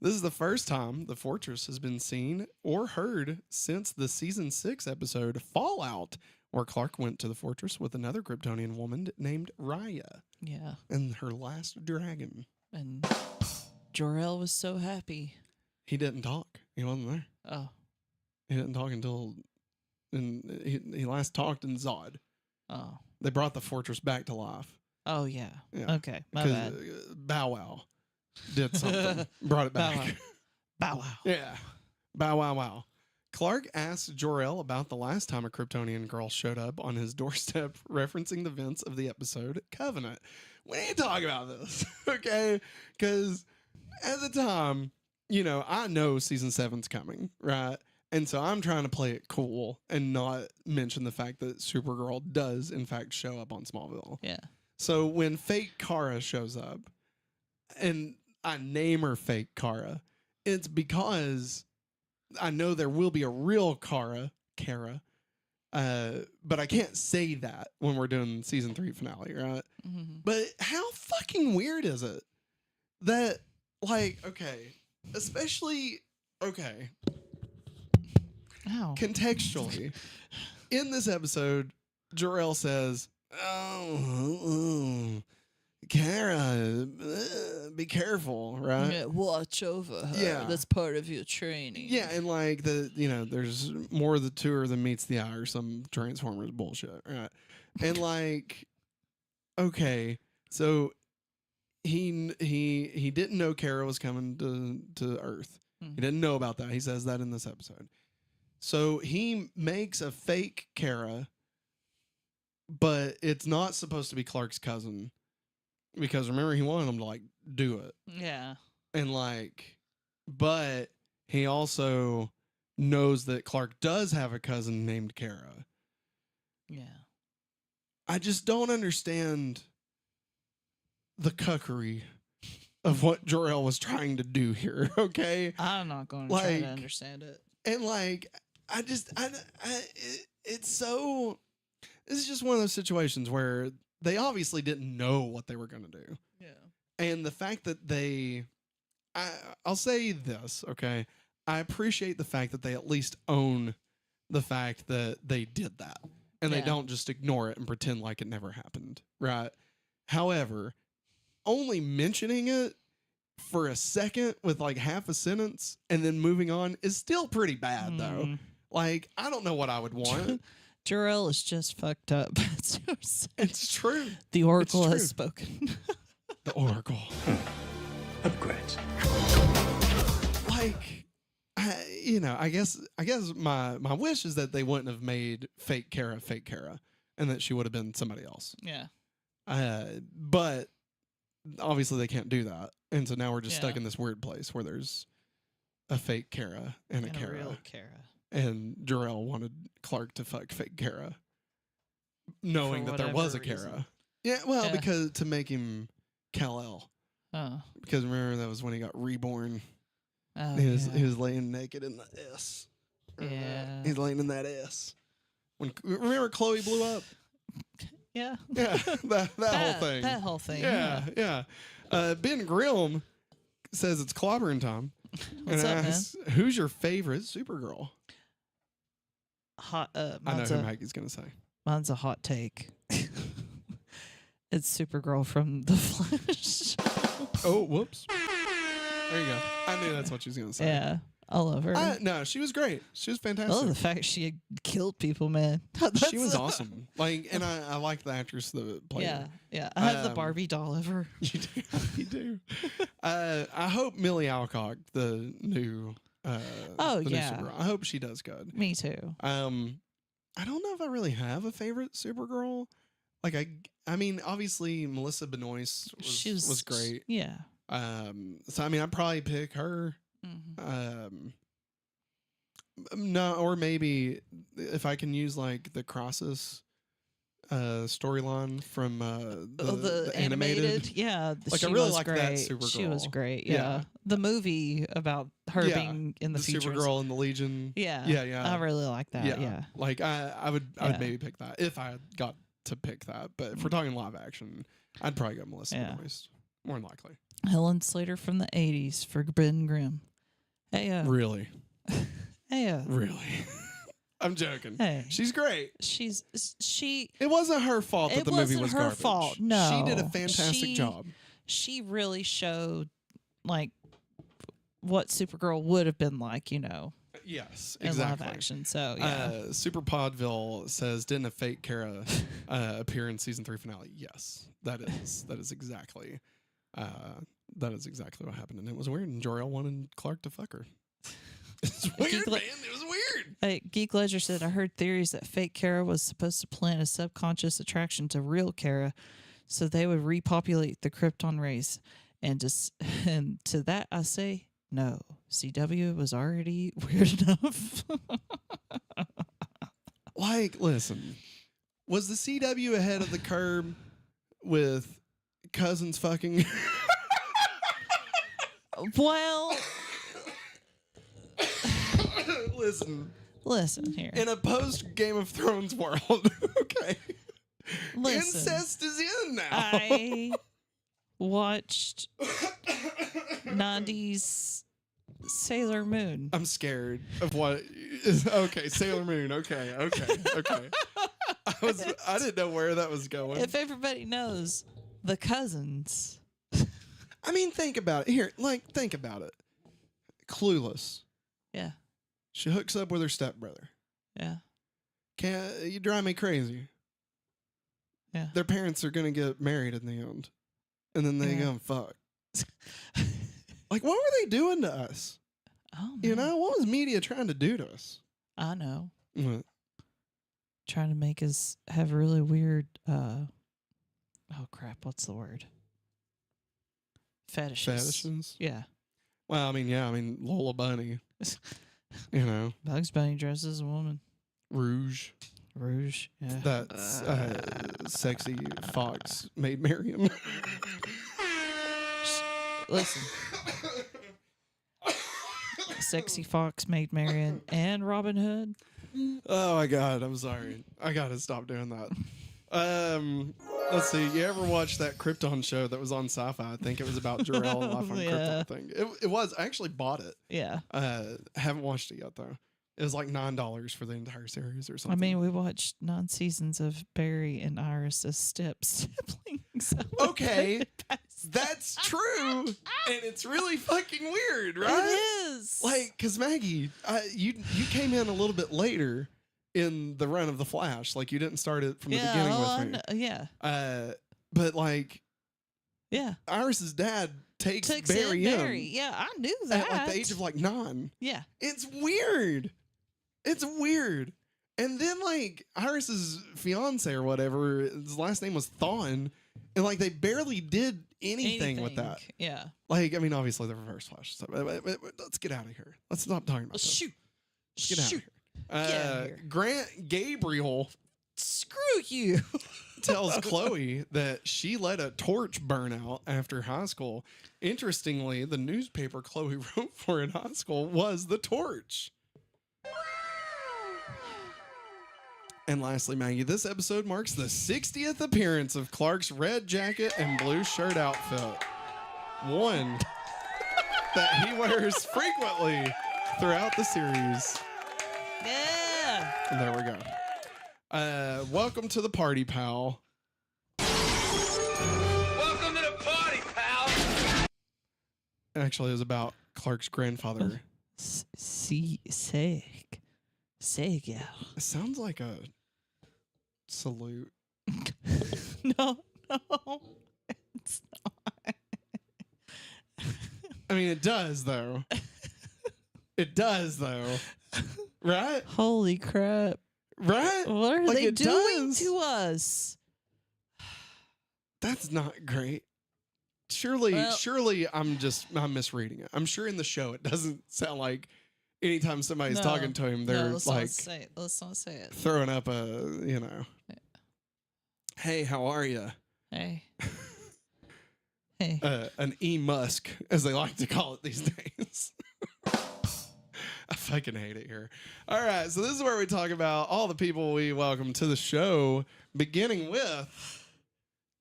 Speaker 1: This is the first time the fortress has been seen or heard since the season 6 episode Fallout, where Clark went to the fortress with another Kryptonian woman named Raya.
Speaker 2: Yeah.
Speaker 1: And her last dragon.
Speaker 2: And Jor-El was so happy.
Speaker 1: He didn't talk. He wasn't there.
Speaker 2: Oh.
Speaker 1: He didn't talk until he last talked in Zod.
Speaker 2: Oh.
Speaker 1: They brought the fortress back to life.
Speaker 2: Oh yeah.
Speaker 1: Yeah.
Speaker 2: Okay. My bad.
Speaker 1: Bow Wow did something. Brought it back.
Speaker 2: Bow Wow.
Speaker 1: Yeah. Bow Wow Wow. Clark asked Jor-El about the last time a Kryptonian girl showed up on his doorstep, referencing the events of the episode Covenant. We need to talk about this, okay? Because at the time, I know season 7's coming, right? And so I'm trying to play it cool and not mention the fact that Supergirl does, in fact, show up on Smallville.
Speaker 2: Yeah.
Speaker 1: So when fake Kara shows up, and I name her fake Kara, it's because I know there will be a real Kara, but I can't say that when we're doing season 3 finale, right?
Speaker 2: Mm-hmm.
Speaker 1: But how fucking weird is it that, like, okay, especially, okay,
Speaker 2: Ow.
Speaker 1: contextually, in this episode, Jor-El says, Kara, be careful, right?
Speaker 2: Yeah, watch over her.
Speaker 1: Yeah.
Speaker 2: That's part of your training.
Speaker 1: Yeah, and like there's more of the tour than meets the eye or some Transformers bullshit, right? And like, okay, so he didn't know Kara was coming to Earth.
Speaker 2: Mhm.
Speaker 1: He didn't know about that. He says that in this episode. So he makes a fake Kara, but it's not supposed to be Clark's cousin. Because remember, he wanted him to like do it.
Speaker 2: Yeah.
Speaker 1: And like, but he also knows that Clark does have a cousin named Kara.
Speaker 2: Yeah.
Speaker 1: I just don't understand the cuckery of what Jor-El was trying to do here. Okay.
Speaker 2: I'm not going to try
Speaker 1: Like-
Speaker 2: to understand it.
Speaker 1: And like, it's so, this is just one of those situations where they obviously didn't know what they were going to do.
Speaker 2: Yeah.
Speaker 1: And the fact that I'll say this, okay? I appreciate the fact that they at least own the fact that they did that. And they
Speaker 2: Yeah.
Speaker 1: don't just ignore it and pretend like it never happened, right? However, only mentioning it for a second with like half a sentence and then moving on is still pretty bad, though.
Speaker 2: Mm.
Speaker 1: Like, I don't know what I would want.
Speaker 2: Jor-El is just fucked up.
Speaker 1: It's true.
Speaker 2: The Oracle
Speaker 1: true.
Speaker 2: has spoken.
Speaker 1: The Oracle.
Speaker 3: Upgrades.
Speaker 1: Like, I guess my wish is that they wouldn't have made fake Kara, and that she would have been somebody else.
Speaker 2: Yeah.
Speaker 1: But obviously they can't do that, and so now we're just stuck
Speaker 2: Yeah.
Speaker 1: in this weird place where there's a fake Kara and a
Speaker 2: And
Speaker 1: Kara,
Speaker 2: a real Kara.
Speaker 1: and Jor-El wanted Clark to fuck fake Kara, knowing
Speaker 2: For
Speaker 1: that there was a
Speaker 2: whatever
Speaker 1: Kara.
Speaker 2: reason.
Speaker 1: Yeah, well,
Speaker 2: Yeah.
Speaker 1: because to make him Kal-El.
Speaker 2: Oh.
Speaker 1: Because remember that was when he got reborn.
Speaker 2: Oh,
Speaker 1: He was
Speaker 2: yeah.
Speaker 1: laying naked in the S.
Speaker 2: Yeah.
Speaker 1: He's laying in that S. When remember Chloe blew up?
Speaker 2: Yeah.
Speaker 1: Yeah, that whole thing.
Speaker 2: That whole thing.
Speaker 1: Yeah. Ben Grimm says it's clobbering time.
Speaker 2: What's
Speaker 1: and
Speaker 2: up, man?
Speaker 1: asks, who's your favorite Supergirl?
Speaker 2: Hot.
Speaker 1: I know
Speaker 2: Mine's
Speaker 1: who
Speaker 2: a,
Speaker 1: Maggie's gonna say.
Speaker 2: mine's a hot take. It's Supergirl from The Flash.
Speaker 1: Oh, whoops. There you go. I knew that's what she was gonna say.
Speaker 2: Yeah. I love her.
Speaker 1: No, she was great. She was
Speaker 2: I love
Speaker 1: fantastic.
Speaker 2: the fact she had killed people, man.
Speaker 1: She was awesome. Like, and I like the actress that played
Speaker 2: Yeah.
Speaker 1: her.
Speaker 2: Yeah. I have the
Speaker 1: Um,
Speaker 2: Barbie doll of her.
Speaker 1: You do. You do. I hope Millie Alcock, the new,
Speaker 2: Oh,
Speaker 1: the
Speaker 2: yeah.
Speaker 1: new Supergirl, I hope she does good.
Speaker 2: Me too.
Speaker 1: I don't know if I really have a favorite Supergirl. Like I mean, obviously Melissa Benoist was great.
Speaker 2: Yeah.
Speaker 1: So I mean, I'd probably pick her.
Speaker 2: Mhm.
Speaker 1: No, or maybe if I can use like the Crosses storyline from the animated.
Speaker 2: Yeah.
Speaker 1: Like,
Speaker 2: she
Speaker 1: I really
Speaker 2: was
Speaker 1: like that
Speaker 2: great. She was
Speaker 1: Supergirl.
Speaker 2: great.
Speaker 1: Yeah.
Speaker 2: Yeah. The movie about her
Speaker 1: Yeah,
Speaker 2: being in the future.
Speaker 1: Supergirl and the Legion.
Speaker 2: Yeah.
Speaker 1: Yeah.
Speaker 2: I really like that. Yeah.
Speaker 1: Like I would
Speaker 2: Yeah.
Speaker 1: maybe pick that if I got to pick that. But if we're talking live action, I'd probably go Melissa
Speaker 2: Yeah.
Speaker 1: Benoist. More than likely.
Speaker 2: Helen Slater from the 80s for Ben Grimm. Hey,
Speaker 1: Really?
Speaker 2: hey,
Speaker 1: Really? I'm joking.
Speaker 2: hey.
Speaker 1: She's great.
Speaker 2: She
Speaker 1: It wasn't her fault that
Speaker 2: It
Speaker 1: the movie
Speaker 2: wasn't
Speaker 1: was
Speaker 2: her
Speaker 1: garbage.
Speaker 2: fault, no.
Speaker 1: She did a fantastic job.
Speaker 2: she really showed like what Supergirl would have been like,
Speaker 1: Yes,
Speaker 2: in
Speaker 1: exactly.
Speaker 2: live action. So yeah.
Speaker 1: Super Podville says, didn't a fake Kara appear in season 3 finale? Yes, that is exactly what happened, and it was weird. And Jor-El wanted Clark to fuck her. It's weird, man. It was weird.
Speaker 2: Hey, Geek Ledger said, I heard theories that fake Kara was supposed to plant a subconscious attraction to real Kara so they would repopulate the Krypton race. And to that I say, no. CW was already weird enough.
Speaker 1: Like, listen, was the CW ahead of the curve with cousins fucking?
Speaker 2: Well,
Speaker 1: listen
Speaker 2: here.
Speaker 1: in a post Game of Thrones world, okay,
Speaker 2: Listen,
Speaker 1: incest is in now.
Speaker 2: I watched 90s Sailor Moon.
Speaker 1: I'm scared of what is okay. Sailor Moon. Okay. I didn't know where that was going.
Speaker 2: If everybody knows the cousins.
Speaker 1: I mean, think about it. Here, think about it. Clueless.
Speaker 2: Yeah.
Speaker 1: She hooks up with her stepbrother.
Speaker 2: Yeah.
Speaker 1: You drive me crazy.
Speaker 2: Yeah.
Speaker 1: Their parents are gonna get married in the end, and then they gonna fuck. Like, what were they doing to us?
Speaker 2: Oh,
Speaker 1: you know, what was media trying to do to us?
Speaker 2: I know.
Speaker 1: What?
Speaker 2: Trying to make us have really weird. Oh crap! What's the word? Fetishes. Yeah.
Speaker 1: Well, I mean, Lola Bunny. You know,
Speaker 2: Bugs Bunny dresses as a woman.
Speaker 1: Rouge.
Speaker 2: Yeah.
Speaker 1: That's sexy fox Maid Marian.
Speaker 2: Listen. Sexy Fox, Maid Marian, and Robin Hood.
Speaker 1: Oh my God, I'm sorry. I gotta stop doing that. Let's see. You ever watch that Krypton show that was on Sci-Fi? I think it was about Jor-El and Life on Krypton thing. It was. I actually bought it.
Speaker 2: Yeah.
Speaker 1: Haven't watched it yet though. It was like $9 for the entire series or something.
Speaker 2: I mean, we watched 9 seasons of Barry and Iris' siblings.
Speaker 1: Okay, that's true, and it's really fucking weird, right?
Speaker 2: It is.
Speaker 1: Like, cause Maggie, you came in a little bit later in the run of the Flash. Like, you didn't start it from the beginning with me.
Speaker 2: Yeah.
Speaker 1: But like,
Speaker 2: yeah,
Speaker 1: Iris's dad takes
Speaker 2: Barry
Speaker 1: in.
Speaker 2: Barry. Yeah, I knew that.
Speaker 1: At like the age of like 9.
Speaker 2: Yeah.
Speaker 1: It's weird. It's weird. And then like Iris's fiance or whatever, his last name was Thawne, and like they barely did anything with that.
Speaker 2: Yeah.
Speaker 1: Like, I mean, obviously the reverse Flash. So, but let's get out of here. Let's stop talking about this.
Speaker 2: Shoot.
Speaker 1: Let's get out of here.
Speaker 2: Get out of here.
Speaker 1: Grant Gabriel
Speaker 2: Screw you.
Speaker 1: tells Chloe that she let a torch burn out after high school. Interestingly, the newspaper Chloe wrote for in high school was The Torch. And lastly, Maggie, this episode marks the 60th appearance of Clark's red jacket and blue shirt outfit. One that he wears frequently throughout the series.
Speaker 2: Yeah.
Speaker 1: And there we go. Welcome to the party, pal.
Speaker 3: Welcome to the party, pal.
Speaker 1: Actually, it was about Clark's grandfather.
Speaker 2: Seg, yeah.
Speaker 1: It sounds like a salute.
Speaker 2: No, it's not.
Speaker 1: I mean, it does, though. It does, though. Right?
Speaker 2: Holy crap.
Speaker 1: Right?
Speaker 2: What are
Speaker 1: Like,
Speaker 2: they
Speaker 1: it
Speaker 2: doing
Speaker 1: does.
Speaker 2: to us?
Speaker 1: That's not great. Surely I'm misreading it. I'm sure in the show it doesn't sound like anytime somebody's talking to him, they're
Speaker 2: let's
Speaker 1: like,
Speaker 2: let's not say it.
Speaker 1: throwing up a, hey, how are you?
Speaker 2: Hey. Hey.
Speaker 1: An E-Musk, as they like to call it these days. I fucking hate it here. All right, so this is where we talk about all the people we welcome to the show, beginning with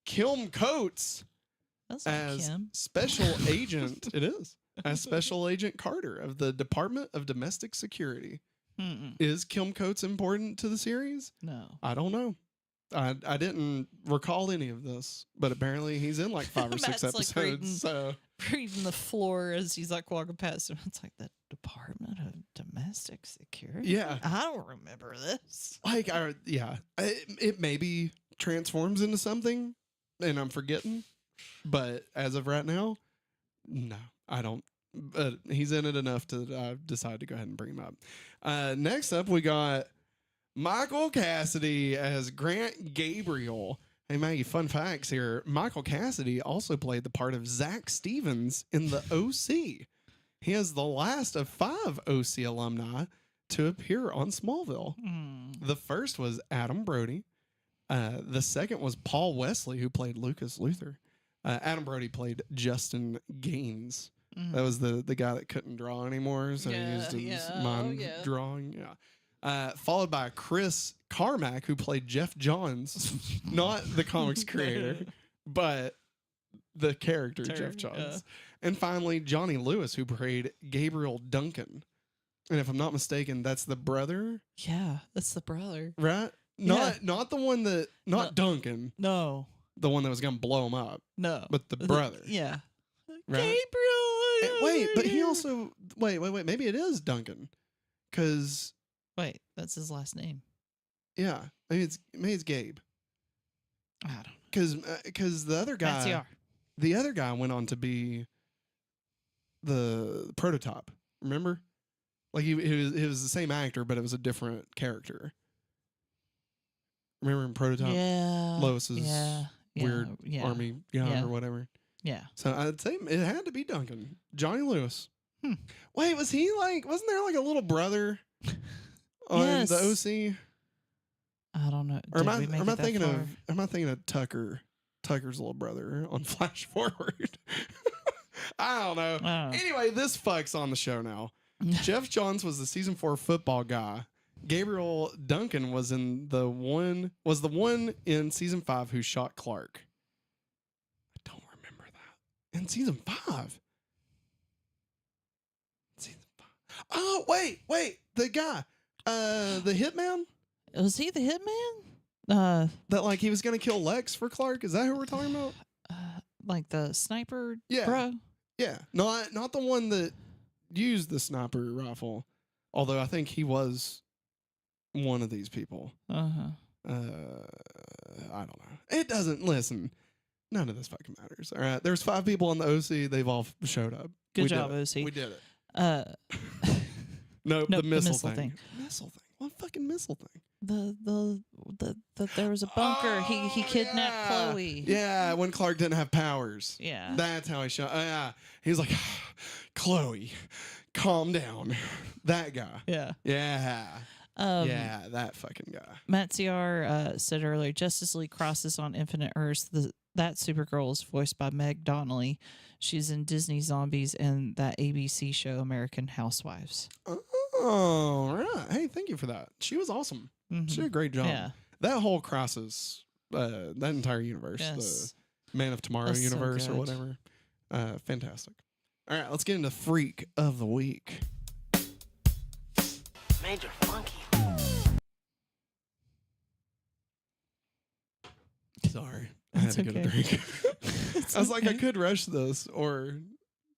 Speaker 1: Kim Coates
Speaker 2: That's not
Speaker 1: as
Speaker 2: Kim.
Speaker 1: Special Agent. It is. As Special Agent Carter of the Department of Domestic Security.
Speaker 2: Mm-mm.
Speaker 1: Is Kim Coates important to the series?
Speaker 2: No.
Speaker 1: I don't know. I didn't recall any of this, but apparently he's in like 5 or 6
Speaker 2: Matt's, like,
Speaker 1: episodes.
Speaker 2: reading the floor as he's like walking past him. It's like the Department of Domestic Security.
Speaker 1: Yeah.
Speaker 2: I don't remember this.
Speaker 1: Like, it maybe transforms into something, and I'm forgetting. But as of right now, no, I don't. But he's in it enough to decide to go ahead and bring him up. Next up, we got Michael Cassidy as Grant Gabriel. Hey, Maggie, fun facts here. Michael Cassidy also played the part of Zach Stevens in The OC. He is the last of 5 OC alumni to appear on Smallville. The first was Adam Brody. The second was Paul Wesley, who played Lucas Luthor. Adam Brody played Justin Gaines. That was the guy that couldn't draw anymore, so he used his mind drawing. Yeah. Followed by Chris Carmack, who played Jeff Johns, not the comics creator, but the character Jeff Johns. And finally, Johnny Lewis, who played Gabriel Duncan. And if I'm not mistaken, that's the brother.
Speaker 2: Yeah, that's the brother.
Speaker 1: Right? Not the one that, not Duncan.
Speaker 2: No.
Speaker 1: The one that was going to blow him up.
Speaker 2: No.
Speaker 1: But the brother.
Speaker 2: Yeah.
Speaker 1: Right?
Speaker 2: Gabriel.
Speaker 1: Wait, but he also, wait. Maybe it is Duncan. Because.
Speaker 2: Wait, that's his last name.
Speaker 1: Yeah. Maybe it's Gabe.
Speaker 2: I don't know.
Speaker 1: Because the other guy. The other guy went on to be the prototype. Remember? Like he was the same actor, but it was a different character. Remember in Prototype?
Speaker 2: Yeah.
Speaker 1: Lois's weird army guy or whatever.
Speaker 2: Yeah.
Speaker 1: So I'd say it had to be Duncan. Johnny Lewis. Wait, wasn't there like a little brother on the OC?
Speaker 2: I don't know.
Speaker 1: Or am I thinking of Tucker? Tucker's little brother on Flash Forward. I don't know. Anyway, this fucks on the show now. Jeff Johns was the season 4 football guy. Gabriel Duncan was the one in season 5 who shot Clark. I don't remember that. In season 5. Oh, wait. The guy. The hitman?
Speaker 2: Was he the hitman?
Speaker 1: That like he was gonna kill Lex for Clark? Is that who we're talking about?
Speaker 2: Like the sniper
Speaker 1: Yeah.
Speaker 2: bro?
Speaker 1: Yeah. Not the one that used the sniper rifle. Although I think he was one of these people. I don't know. It doesn't listen. None of this fucking matters. All right. There's 5 people on the OC. They've all showed up.
Speaker 2: Good job, OC.
Speaker 1: We did it. Nope, the missile thing. Missile thing. What fucking missile thing?
Speaker 2: There was a bunker. He kidnapped Chloe.
Speaker 1: Yeah, when Clark didn't have powers.
Speaker 2: Yeah.
Speaker 1: That's how he shot. Yeah. He was like, Chloe, calm down. That guy.
Speaker 2: Yeah.
Speaker 1: Yeah. Yeah, that fucking guy.
Speaker 2: Matt CR said earlier, Justice League Crosses on Infinite Earths. That Supergirl is voiced by Meg Donnelly. She's in Disney Zombies and that ABC show American Housewives.
Speaker 1: Oh, right. Hey, thank you for that. She was awesome. She did a great job.
Speaker 2: Yeah.
Speaker 1: That whole Crosses, that entire universe, the Man of Tomorrow universe or whatever. Fantastic. All right, let's get into Freak of the Week.
Speaker 3: Major Funky.
Speaker 1: Sorry. I had to get a drink. I was like, I could rush this or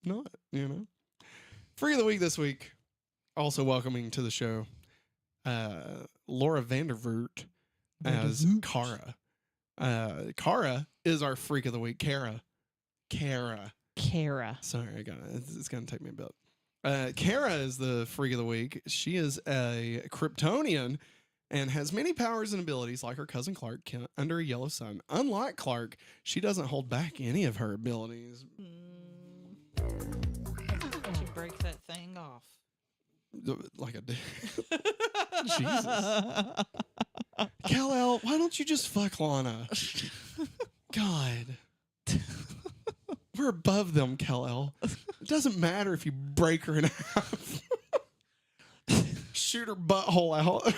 Speaker 1: not, you know. Freak of the Week this week. Also welcoming to the show, Laura Vandervoort as Kara. Kara is our Freak of the Week. Kara. Sorry, I got it. It's going to take me a bit. Kara is the Freak of the Week. She is a Kryptonian and has many powers and abilities like her cousin Clark under a yellow sun. Unlike Clark, she doesn't hold back any of her abilities.
Speaker 2: To break that thing off.
Speaker 1: Like a Jesus. Kal-El, why don't you just fuck Lana? God. We're above them, Kal-El. It doesn't matter if you break her in half. Shoot her butthole out.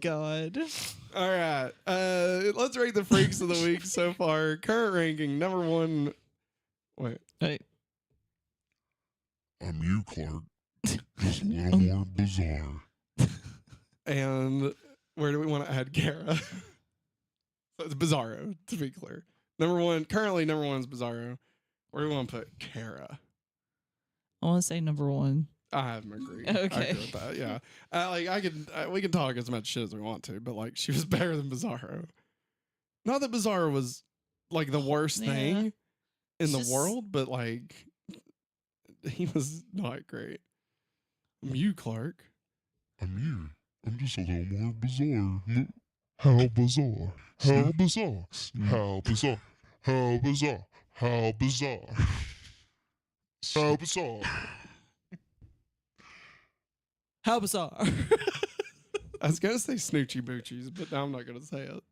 Speaker 2: God.
Speaker 1: All right. Let's rate the freaks of the week so far. Current ranking, number 1. Wait.
Speaker 2: Hey.
Speaker 6: I'm you, Clark. Just a little more bizarre.
Speaker 1: And where do we want to add Kara? So it's Bizarro, to be clear. Currently number 1 is Bizarro. Where do we want to put Kara?
Speaker 2: I want to say number 1.
Speaker 1: I agree.
Speaker 2: Okay.
Speaker 1: I agree with that. Yeah. We can talk as much shit as we want to, but like she was better than Bizarro. Not that Bizarro was like the worst thing in the world, but like he was not great. I'm you, Clark.
Speaker 6: I'm you. I'm just a little more bizarre. How bizarre. How bizarre. How bizarre. How bizarre. How bizarre. How bizarre.
Speaker 2: How bizarre.
Speaker 1: I was gonna say Snoochie Boochies, but now I'm not gonna say it.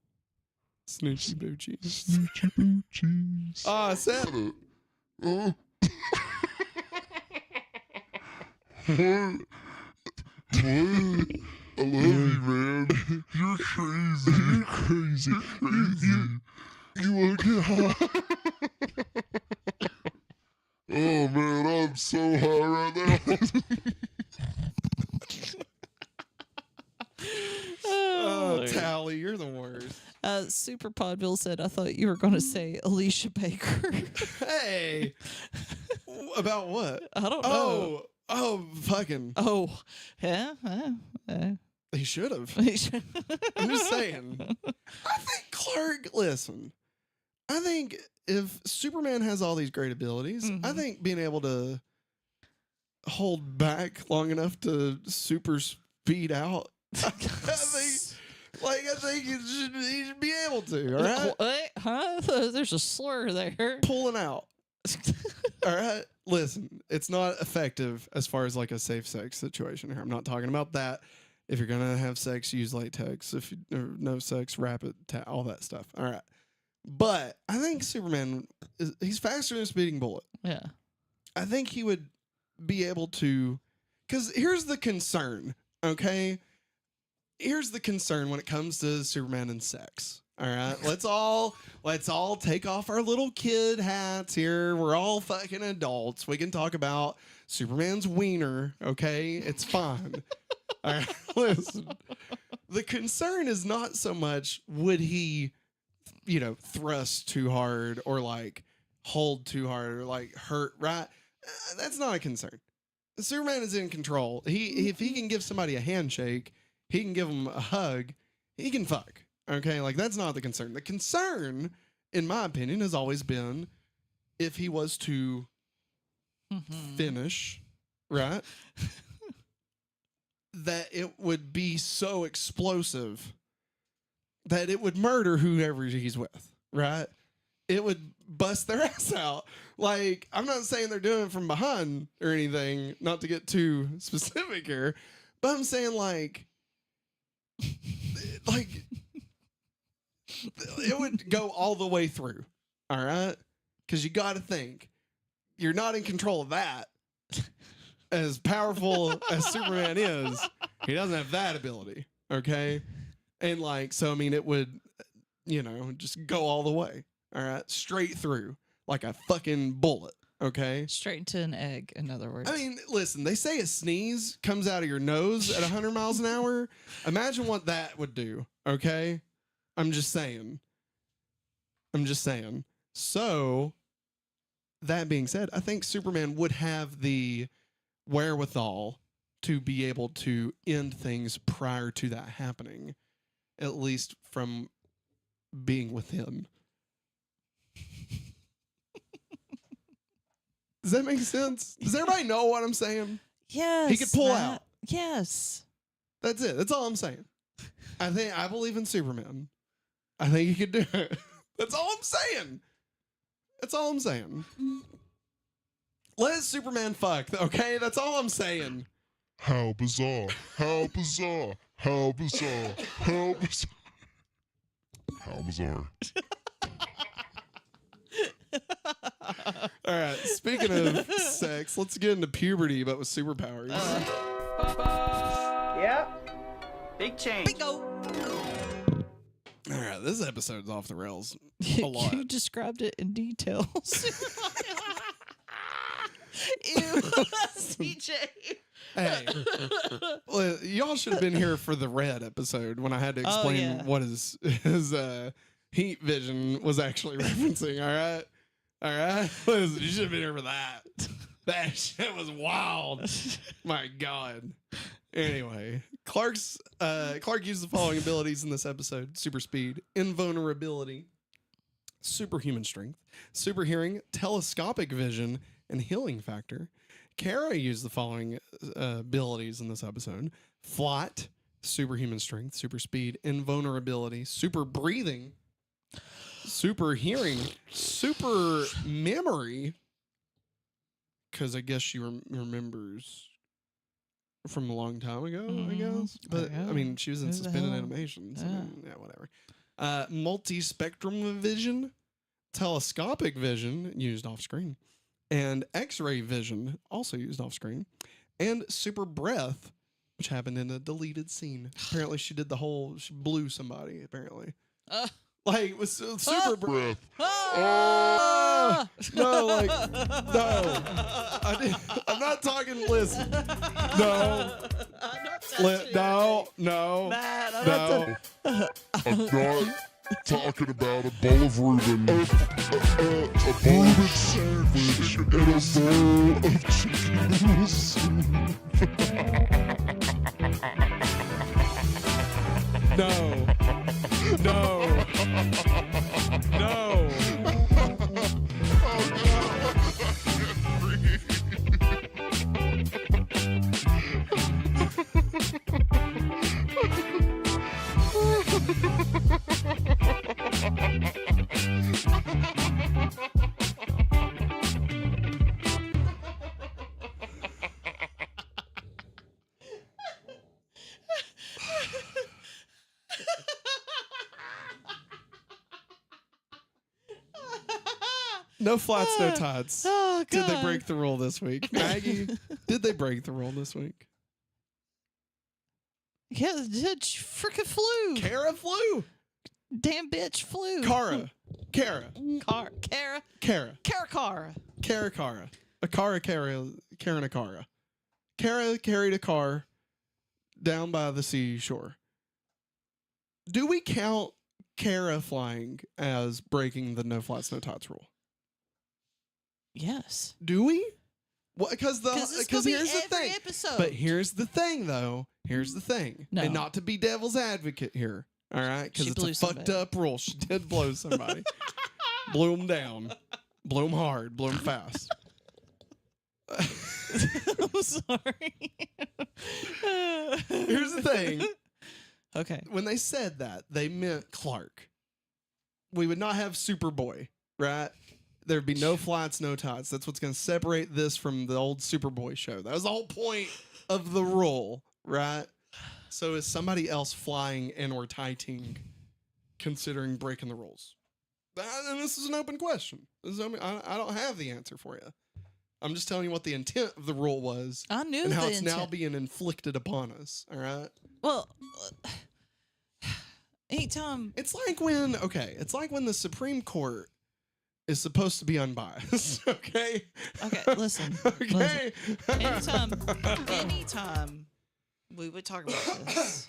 Speaker 1: Snoochie Boochies.
Speaker 6: Snoochie boochies.
Speaker 1: Ah, I said it.
Speaker 6: Oh. What? What? I love you, man. You're crazy. You're crazy. You wanna get high? Oh man, I'm so high right now.
Speaker 1: Oh, Tally, you're the worst.
Speaker 2: Super Podville said, I thought you were going to say Alicia Baker.
Speaker 1: Hey, about what?
Speaker 2: I don't know.
Speaker 1: Oh, fucking.
Speaker 2: Oh, yeah.
Speaker 1: He should have.
Speaker 2: I'm
Speaker 1: I'm just saying. I think Clark, listen, I think if Superman has all these great abilities, I think being able to hold back long enough to super speed out, I think he should be able to, all right?
Speaker 2: What? Huh? There's a slur there.
Speaker 1: Pulling out. All right, listen, it's not effective as far as like a safe sex situation here. I'm not talking about that. If you're gonna have sex, use latex. If you no sex, wrap it, all that stuff. All right, but I think Superman he's faster than a speeding bullet.
Speaker 2: Yeah.
Speaker 1: I think he would be able to, because here's the concern. Okay, here's the concern when it comes to Superman and sex. All right, let's all take off our little kid hats here. We're all fucking adults. We can talk about Superman's wiener. Okay, it's fine. All right, listen. The concern is not so much would he, thrust too hard or like hold too hard or like hurt. Right? That's not a concern. Superman is in control. If he can give somebody a handshake, he can give them a hug. He can fuck. Okay, like that's not the concern. The concern, in my opinion, has always been if he was to finish, right? That it would be so explosive that it would murder whoever he's with, right? It would bust their ass out. Like, I'm not saying they're doing it from behind or anything, not to get too specific here, but I'm saying like it would go all the way through, all right? Because you got to think, you're not in control of that. As powerful as Superman is, he doesn't have that ability, okay? And so, I mean, it would, just go all the way, all right? Straight through, like a fucking bullet, okay?
Speaker 2: Straight into an egg, in other words.
Speaker 1: I mean, listen, they say a sneeze comes out of your nose at 100 miles an hour. Imagine what that would do, okay? I'm just saying. So, that being said, I think Superman would have the wherewithal to be able to end things prior to that happening, at least from being with him. Does that make sense? Does everybody know what I'm saying?
Speaker 2: Yes.
Speaker 1: He could pull out.
Speaker 2: Yes.
Speaker 1: That's it. That's all I'm saying. I believe in Superman. I think he could do it. That's all I'm saying. Let Superman fuck, okay? That's all I'm saying.
Speaker 6: How bizarre. How bizarre. How bizarre. How bizarre. How bizarre.
Speaker 1: All right, speaking of sex, let's get into puberty, but with superpowers.
Speaker 3: Yep. Big change.
Speaker 2: Bingo.
Speaker 1: All right, this episode's off the rails a lot.
Speaker 2: You described it in detail. Ew, CJ.
Speaker 1: Hey, well, y'all should have been here for the red episode when I had to explain what his heat vision was actually referencing. All right. Listen, you should have been here for that. That shit was wild. My God. Anyway, Clark used the following abilities in this episode: super speed, invulnerability, superhuman strength, super hearing, telescopic vision, and healing factor. Kara used the following abilities in this episode: flight, superhuman strength, super speed, invulnerability, super breathing, super hearing, super memory. Because I guess she remembers from a long time ago, I guess. But, I mean, she was in
Speaker 2: Who the
Speaker 1: suspended
Speaker 2: hell?
Speaker 1: animations. I
Speaker 2: Yeah.
Speaker 1: mean, yeah, whatever. Multi-spectrum vision, telescopic vision, used off-screen, and X-ray vision, also used off-screen, and super breath, which happened in a deleted scene. Apparently, she did she blew somebody, apparently. Like, it was super breath.
Speaker 2: Ah!
Speaker 1: No, like, no. I'm not talking, listen. No. No.
Speaker 2: Matt, I'm
Speaker 1: No.
Speaker 6: I'm not talking about a bowl of Reuben, a Reuben sandwich, and a bowl of chicken noodle soup.
Speaker 1: No. No flats, no tots.
Speaker 2: Oh,
Speaker 1: Did they
Speaker 2: God.
Speaker 1: break the rule this week? Maggie, did they break the rule this week?
Speaker 2: Yeah, the freaking flew.
Speaker 1: Kara flew.
Speaker 2: Damn bitch flew.
Speaker 1: Kara.
Speaker 2: Kara.
Speaker 1: Kara.
Speaker 2: Kara.
Speaker 1: A Kara carrying a Kara. Kara carried a car down by the seashore. Do we count Kara flying as breaking the no flats, no tots rule?
Speaker 2: Yes.
Speaker 1: Do we? Well, because
Speaker 2: it's gonna be
Speaker 1: here's the
Speaker 2: every
Speaker 1: thing.
Speaker 2: episode.
Speaker 1: But here's the thing, though. Here's the thing.
Speaker 2: No.
Speaker 1: And not to be devil's advocate here, all right? Because
Speaker 2: She
Speaker 1: it's
Speaker 2: blew
Speaker 1: a
Speaker 2: somebody.
Speaker 1: fucked up rule. She did blow somebody. Blew them down. Blew them hard. Blew them fast.
Speaker 2: I'm sorry.
Speaker 1: Here's the thing.
Speaker 2: Okay.
Speaker 1: When they said that, they meant Clark. We would not have Superboy, right? There'd be no flats, no tots. That's what's going to separate this from the old Superboy show. That was the whole point of the rule, right? So is somebody else flying and or tighting considering breaking the rules? And this is an open question. I don't have the answer for you. I'm just telling you what the intent of the rule was
Speaker 2: I knew
Speaker 1: and how
Speaker 2: the
Speaker 1: it's now
Speaker 2: intent.
Speaker 1: being inflicted upon us, all right?
Speaker 2: Well, anytime.
Speaker 1: It's like when the Supreme Court is supposed to be unbiased, okay?
Speaker 2: Okay, listen.
Speaker 1: Okay.
Speaker 2: Anytime we would talk about this,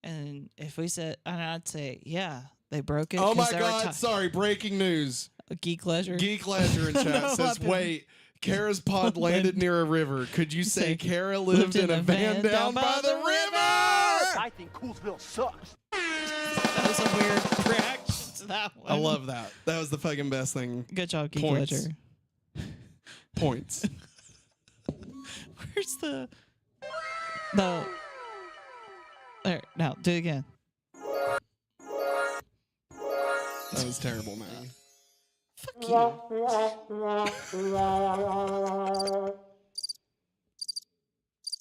Speaker 2: and if we said, and I'd say, yeah, they broke it.
Speaker 1: Oh
Speaker 2: 'cause
Speaker 1: my
Speaker 2: they were
Speaker 1: God! Sorry, breaking news.
Speaker 2: Geek leisure.
Speaker 1: Geek Ledger in chat
Speaker 2: No,
Speaker 1: says,
Speaker 2: I've been-
Speaker 1: "Wait, Kara's pod landed near a river. Could you say Kara lived in a van down by the river?"
Speaker 3: I think Coolsville sucks.
Speaker 2: That was a weird reaction to that one.
Speaker 1: I love that. That was the fucking best thing.
Speaker 2: Good job, Geek
Speaker 1: Points.
Speaker 2: Ledger.
Speaker 1: Points.
Speaker 2: Where's the? No. There. Now do it again.
Speaker 1: That was terrible, man.
Speaker 2: Fuck you.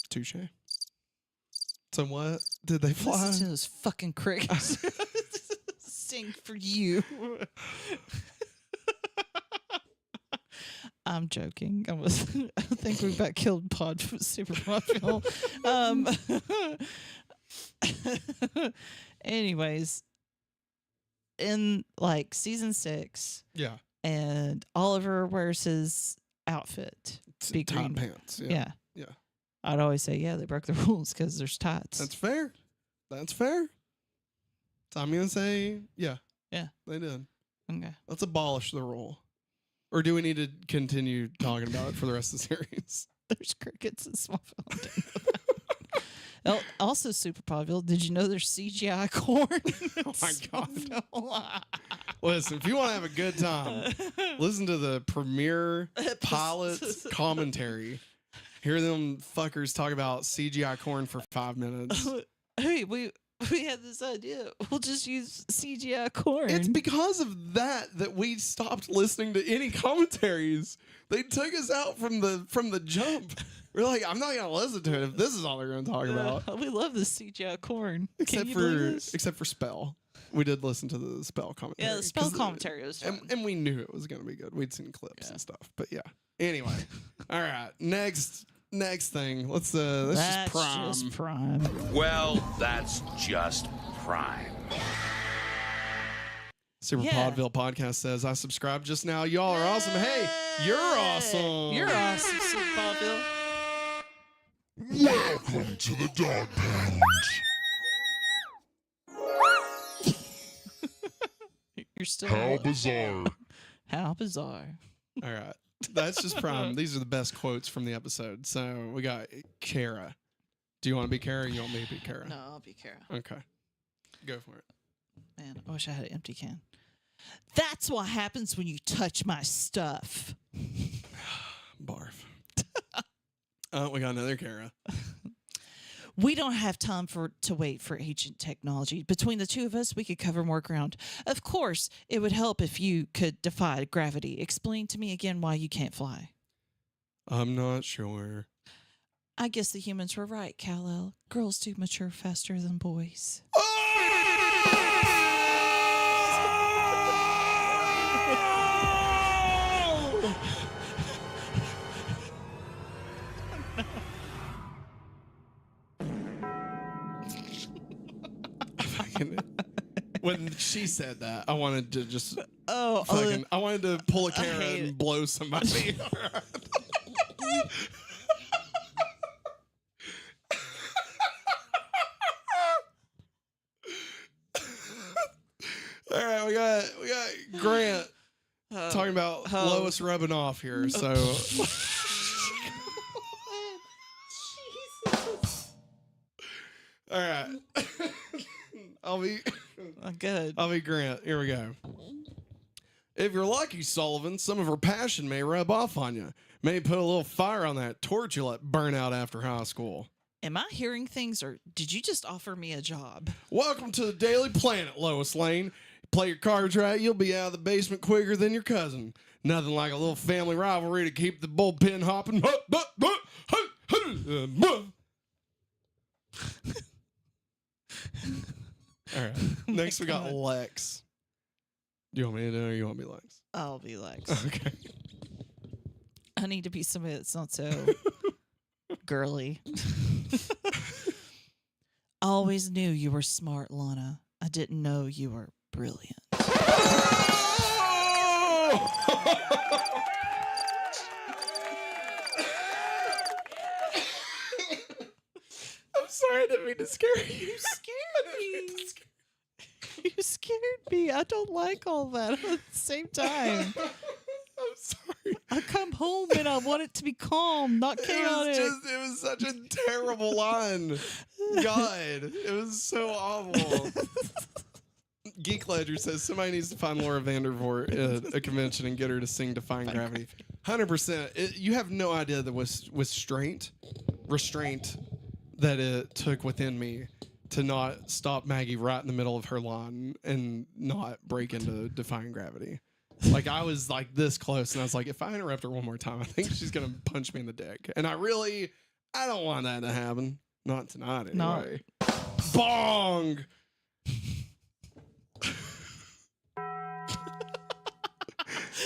Speaker 1: Touche. So what did they fly?
Speaker 2: Listen to those fucking crickets sing for you. I'm joking. I think we about killed Pod Super Podville. Anyways, in like season 6,
Speaker 1: Yeah.
Speaker 2: and Oliver wears his outfit. Be
Speaker 1: Tight
Speaker 2: calm.
Speaker 1: pants. Yeah.
Speaker 2: Yeah.
Speaker 1: Yeah.
Speaker 2: I'd always say, yeah, they broke the rules because there's tights.
Speaker 1: That's fair. That's fair. So I'm gonna say, yeah.
Speaker 2: Yeah.
Speaker 1: They did.
Speaker 2: Okay.
Speaker 1: Let's abolish the rule. Or do we need to continue talking about it for the rest of the series?
Speaker 2: There's crickets in Smallville. I didn't know that. Also, Super Podville, did you know there's CGI corn?
Speaker 1: Oh my God. Listen, if you want to have a good time, listen to the premiere pilot commentary. Hear them fuckers talk about CGI corn for 5 minutes.
Speaker 2: we had this idea. We'll just use CGI corn.
Speaker 1: It's because of that we stopped listening to any commentaries. They took us out from the jump. We're like, I'm not gonna listen to it if this is all they're gonna talk about.
Speaker 2: We love the CGI corn.
Speaker 1: Except for Spell. We did listen to the Spell commentary.
Speaker 2: Yeah, the Spell commentary was fun.
Speaker 1: And we knew it was gonna be good. We'd seen clips and stuff. But yeah. Anyway. All right. Next thing. Let's
Speaker 2: That's
Speaker 1: just
Speaker 2: just prime.
Speaker 7: Well, that's just prime.
Speaker 1: Super
Speaker 2: Yeah.
Speaker 1: Podville podcast says, I subscribed just now. Y'all are awesome. Hey, you're awesome.
Speaker 2: You're awesome, Super Podville.
Speaker 6: Welcome to the dog pound.
Speaker 2: You're still
Speaker 6: How bizarre.
Speaker 2: How bizarre.
Speaker 1: All right. That's just prime. These are the best quotes from the episode. So we got Kara. Do you want to be Kara or you want me to be Kara?
Speaker 2: No, I'll be Kara.
Speaker 1: Okay. Go for it.
Speaker 2: Man, I wish I had an empty can. That's what happens when you touch my stuff.
Speaker 1: Barf. We got another Kara.
Speaker 2: We don't have time to wait for ancient technology. Between the two of us, we could cover more ground. Of course, it would help if you could defy gravity. Explain to me again why you can't fly.
Speaker 1: I'm not sure.
Speaker 2: I guess the humans were right, Kal-El. Girls do mature faster than boys.
Speaker 1: When she said that, I wanted to just
Speaker 2: Oh,
Speaker 1: I wanted to pull a
Speaker 2: I
Speaker 1: Kara
Speaker 2: hate
Speaker 1: and
Speaker 2: it.
Speaker 1: blow somebody. All right, we got Grant talking about Lois rubbing off here. So all right. I'll be
Speaker 2: good.
Speaker 1: I'll be Grant. Here we go. If you're lucky, Sullivan, some of her passion may rub off on you. May put a little fire on that torch you let burn out after high school.
Speaker 2: Am I hearing things, or did you just offer me a job?
Speaker 1: Welcome to the Daily Planet, Lois Lane. Play your cards right, you'll be out of the basement quicker than your cousin. Nothing like a little family rivalry to keep the bullpen hopping. All right. Next, we got Lex. Do you want me to do it or you want me Lex?
Speaker 2: I'll be Lex.
Speaker 1: Okay.
Speaker 2: I need to be somebody that's not so girly. I always knew you were smart, Lana. I didn't know you were brilliant.
Speaker 1: I'm sorry, I didn't mean to scare you.
Speaker 2: You scared me. You scared me. I don't like all that at the same time.
Speaker 1: I'm sorry.
Speaker 2: I come home and I want it to be calm, not chaotic.
Speaker 1: It was such a terrible line. God, it was so awful. Geek Ledger says somebody needs to find Laura Vandervoort at a convention and get her to sing Defying Gravity. 100%. You have no idea the restraint that it took within me to not stop Maggie right in the middle of her line and not break into Defying Gravity. Like, I was like this close, and I was like, if I interrupt her one more time, I think she's going to punch me in the dick. And I don't want that to happen. Not tonight, anyway. No. Bong!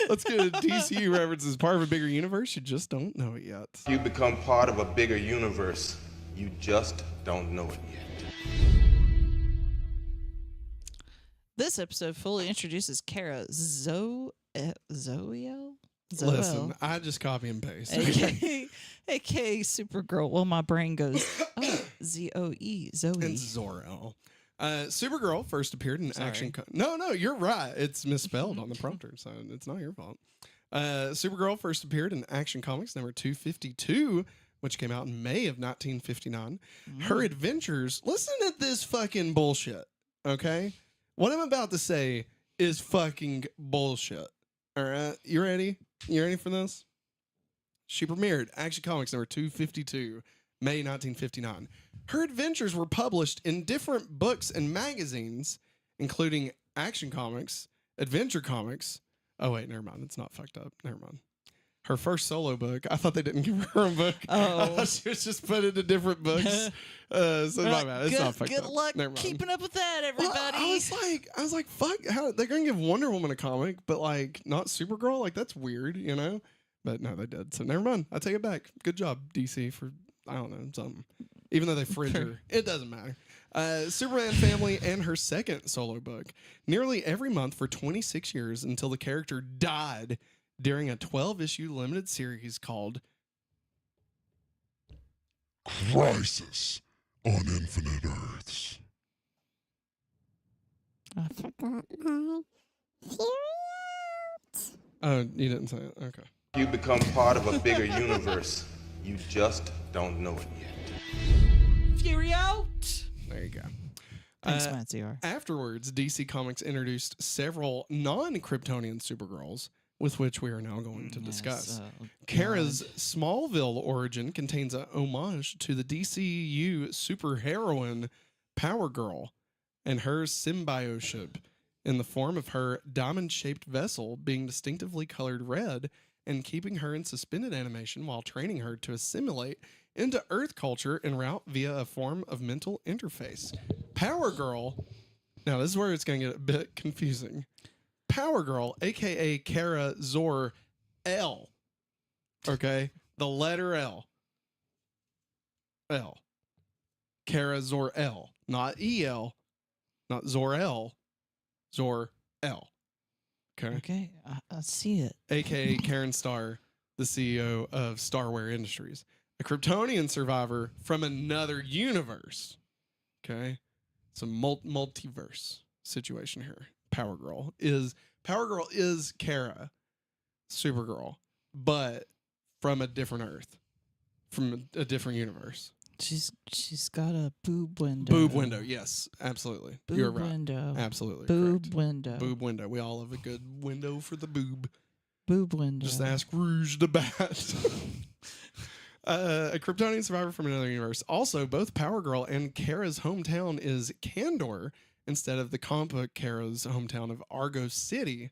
Speaker 1: Let's get a DCU reference as part of a bigger universe. You just don't know it yet.
Speaker 8: You become part of a bigger universe. You just don't know it yet.
Speaker 2: This episode fully introduces Kara Zoel.
Speaker 1: Listen, I just copy and paste.
Speaker 2: AKA Supergirl. Well, my brain goes, Zoe. Zoe.
Speaker 1: And Zor-El. Supergirl first appeared in action. No, you're right. It's misspelled on the prompter, so it's not your fault. Supergirl first appeared in Action Comics number 252, which came out in May of 1959. Her adventures. Listen to this fucking bullshit, okay? What I'm about to say is fucking bullshit. All right, you ready? You ready for this? She premiered Action Comics number 252, May 1959. Her adventures were published in different books and magazines, including Action Comics, Adventure Comics. Oh, wait, never mind. It's not fucked up. Never mind. Her first solo book, I thought they didn't give her a book.
Speaker 2: Oh.
Speaker 1: I thought she was just put into different books. So my bad. It's not fucked
Speaker 2: Good
Speaker 1: up.
Speaker 2: luck
Speaker 1: Never mind.
Speaker 2: keeping up with that,
Speaker 1: Well,
Speaker 2: everybody.
Speaker 1: I was like, fuck, how they're gonna give Wonder Woman a comic, but like not Supergirl? Like that's weird, you know? But no, they did. So never mind. I take it back. Good job, DC, for I don't know, something. Even though they fridge her. It doesn't matter. Superman Family and her second solo book. Nearly every month for 26 years until the character died during a 12-issue limited series called
Speaker 6: Crisis on Infinite Earths.
Speaker 5: I forgot my theory.
Speaker 1: Oh, you didn't say it. Okay.
Speaker 8: You become part of a bigger universe. You just don't know it yet.
Speaker 2: Fury out.
Speaker 1: There you go.
Speaker 2: Thanks, Matt ZR.
Speaker 1: Afterwards, DC Comics introduced several non-Kryptonian Supergirls, with which we are now going to discuss. Kara's Smallville origin contains a homage to the DCU superheroine Power Girl and her symbioship in the form of her diamond-shaped vessel being distinctively colored red and keeping her in suspended animation while training her to assimilate into Earth culture en route via a form of mental interface. Power Girl, now this is where it's going to get a bit confusing. Power Girl, aka Kara Zor-El. Okay? The letter L. L. Kara Zor-El. Not E-L. Not Zor-El. Zor-El. Okay?
Speaker 2: Okay, I see it.
Speaker 1: AKA Karen Starr, the CEO of Starware Industries. A Kryptonian survivor from another universe. Okay? It's a multiverse situation here. Power Girl is Kara, Supergirl, but from a different Earth, from a different universe.
Speaker 2: She's got a boob window.
Speaker 1: Boob window, yes, absolutely.
Speaker 2: Boob
Speaker 1: You're right.
Speaker 2: window.
Speaker 1: Absolutely.
Speaker 2: Boob
Speaker 1: correct.
Speaker 2: window.
Speaker 1: Boob window. We all have a good window for the boob.
Speaker 2: Boob window.
Speaker 1: Just ask Rouge the Bat. A Kryptonian survivor from another universe. Also, both Power Girl and Kara's hometown is Kandor instead of the comic book Kara's hometown of Argo City.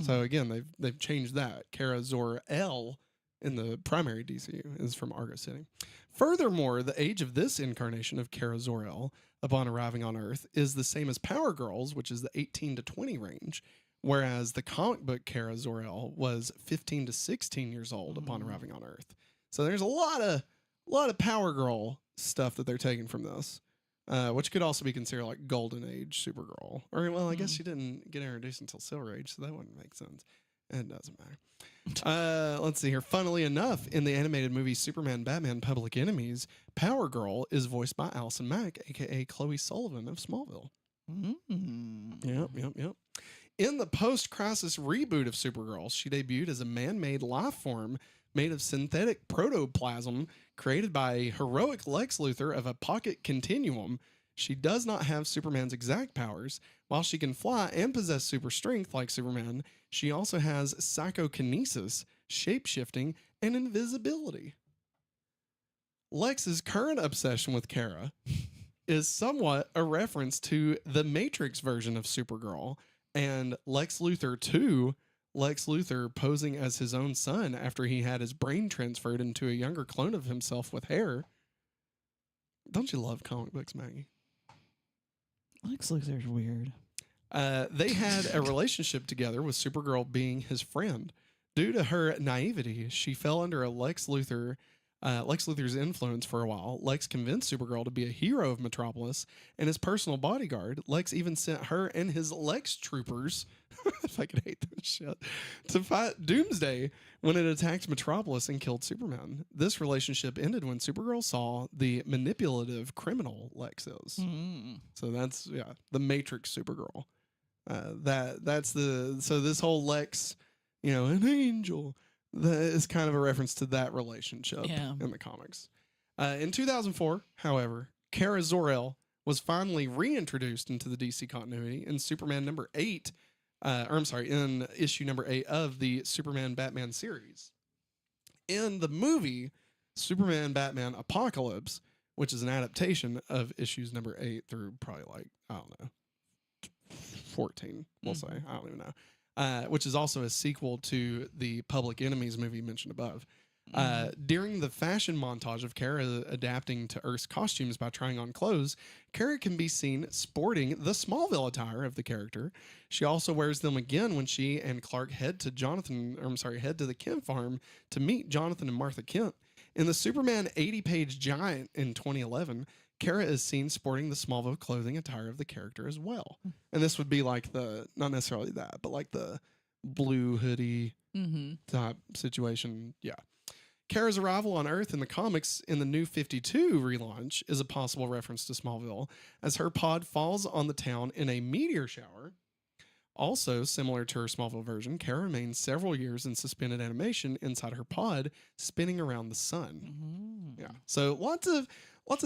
Speaker 1: So again, they've changed that. Kara Zor-El in the primary DCU is from Argo City. Furthermore, the age of this incarnation of Kara Zor-El upon arriving on Earth is the same as Power Girl's, which is the 18 to 20 range, whereas the comic book Kara Zor-El was 15 to 16 years old upon arriving on Earth. So there's a lot of Power Girl stuff that they're taking from this, which could also be considered like Golden Age Supergirl. Or, well, I guess she didn't get introduced until Silver Age, so that wouldn't make sense. It doesn't matter. Let's see here. Funnily enough, in the animated movie Superman Batman Public Enemies, Power Girl is voiced by Allison Mack, a.k.a. Chloe Sullivan of Smallville. Yep. In the post-crisis reboot of Supergirl, she debuted as a man-made life form made of synthetic protoplasm created by a heroic Lex Luthor of a pocket continuum. She does not have Superman's exact powers. While she can fly and possess super strength like Superman, she also has psychokinesis, shape-shifting, and invisibility. Lex's current obsession with Kara is somewhat a reference to the Matrix version of Supergirl and Lex Luthor 2, Lex Luthor posing as his own son after he had his brain transferred into a younger clone of himself with hair. Don't you love comic books, Maggie?
Speaker 2: Lex Luthor's weird.
Speaker 1: They had a relationship together with Supergirl being his friend. Due to her naivety, she fell under Lex Luthor's influence for a while. Lex convinced Supergirl to be a hero of Metropolis and his personal bodyguard. Lex even sent her and his Lex troopers, if I could hate this shit, to fight Doomsday when it attacked Metropolis and killed Superman. This relationship ended when Supergirl saw the manipulative criminal Lex is. So that's, the Matrix Supergirl. So this whole Lex, an angel, that is kind of a reference to that relationship in the comics. In 2004, however, Kara Zor-El was finally reintroduced into the DC continuity in Superman number 8, in issue number 8 of the Superman Batman series. In the movie, Superman Batman Apocalypse, which is an adaptation of issues number 8 through probably like, I don't know, 14, we'll say. I don't even know. Which is also a sequel to the Public Enemies movie mentioned above. During the fashion montage of Kara adapting to Earth's costumes by trying on clothes, Kara can be seen sporting the Smallville attire of the character. She also wears them again when she and Clark head to the Kent farm to meet Jonathan and Martha Kent. In the Superman 80-page giant in 2011, Kara is seen sporting the Smallville clothing attire of the character as well. And this would be like not necessarily that, but like the blue hoodie type situation. Yeah. Kara's arrival on Earth in the comics in the New 52 relaunch is a possible reference to Smallville, as her pod falls on the town in a meteor shower. Also, similar to her Smallville version, Kara remains several years in suspended animation inside her pod, spinning around the sun. Yeah, so lots of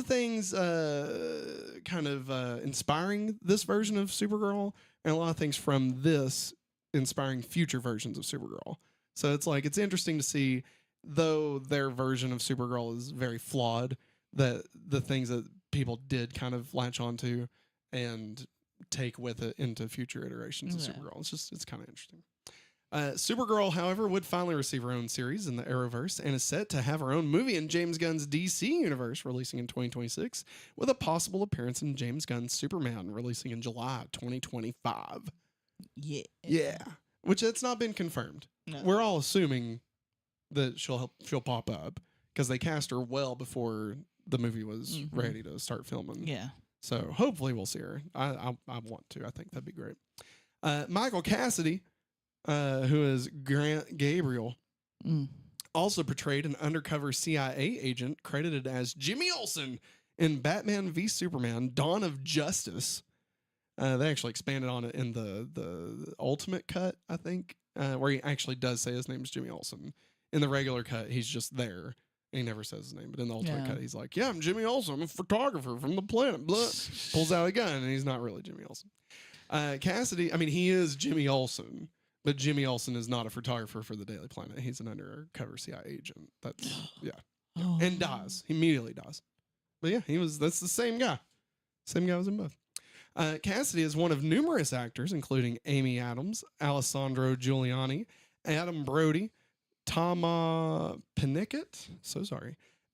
Speaker 1: things kind of inspiring this version of Supergirl, and a lot of things from this inspiring future versions of Supergirl. So it's interesting to see, though their version of Supergirl is very flawed, that the things that people did kind of latch onto and take with it into future iterations of Supergirl. It's kind of interesting. Supergirl, however, would finally receive her own series in the Arrowverse and is set to have her own movie in James Gunn's DC universe, releasing in 2026, with a possible appearance in James Gunn's Superman, releasing in July 2025. Yeah. Which it's not been confirmed. No. We're all assuming that she'll pop up because they cast her well before the movie was ready to start filming. Yeah. So hopefully we'll see her. I want to. I think that'd be great. Michael Cassidy, who is Grant Gabriel, also portrayed an undercover CIA agent credited as Jimmy Olsen in Batman v Superman: Dawn of Justice. They actually expanded on it in the Ultimate cut, I think, where he actually does say his name is Jimmy Olsen. In the regular cut, he's just there. He never says his name, but in the Ultimate cut, he's like, "Yeah, I'm Jimmy Olsen. I'm a photographer from the planet." Blah. Pulls out a gun, and he's not really Jimmy Olsen. Cassidy, I mean, he is Jimmy Olsen, but Jimmy Olsen is not a photographer for the Daily Planet. He's an undercover CIA agent. That's and dies. He immediately dies. But yeah, that's the same guy. Same guy was in both. Cassidy is one of numerous actors, including Amy Adams, Alessandro Giuliani, Adam Brody, Tama Penickett,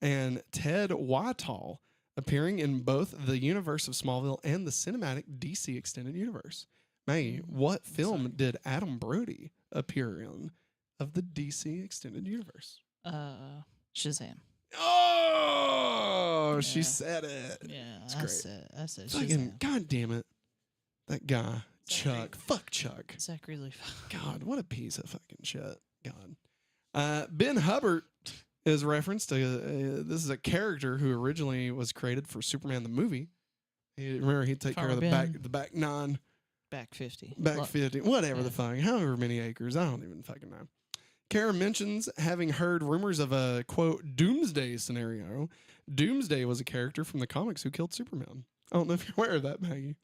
Speaker 1: and Ted Whitehall, appearing in both the universe of Smallville and the cinematic DC Extended Universe. Maggie, what film did Adam Brody appear in of the DC Extended Universe?
Speaker 2: Shazam.
Speaker 1: Oh, she said it.
Speaker 2: Yeah,
Speaker 1: that's great.
Speaker 2: I said
Speaker 1: fucking
Speaker 2: Shazam.
Speaker 1: God damn it. That guy, Chuck. Fuck Chuck.
Speaker 2: Zachary Levi.
Speaker 1: God, what a piece of fucking shit. God. Ben Hubbard is referenced to. This is a character who originally was created for Superman the movie. Remember, he'd take care of the back 9.
Speaker 2: Back 50.
Speaker 1: Back 50. Whatever the fuck. However many acres. I don't even fucking know. Kara mentions having heard rumors of a, quote, doomsday scenario. Doomsday was a character from the comics who killed Superman. I don't know if you're aware of that, Maggie.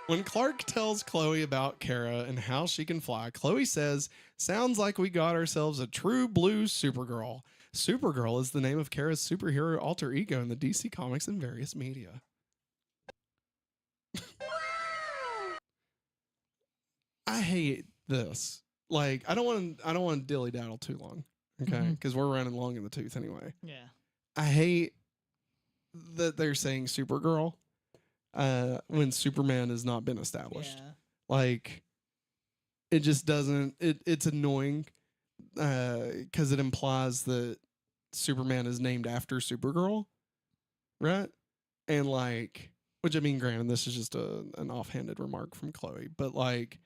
Speaker 1: When Clark tells Chloe about Kara and how she can fly, Chloe says, "Sounds like we got ourselves a true blue Supergirl." Supergirl is the name of Kara's superhero alter ego in the DC Comics and various media. I hate this. Like, I don't want to dilly daddle too long, okay? Because we're running long in the tooth anyway.
Speaker 2: Yeah.
Speaker 1: I hate that they're saying Supergirl when Superman has not been established.
Speaker 2: Yeah.
Speaker 1: Like, it just doesn't. It's annoying because it implies that Superman is named after Supergirl, right? And like, which I mean, granted, this is just an offhanded remark from Chloe, but like,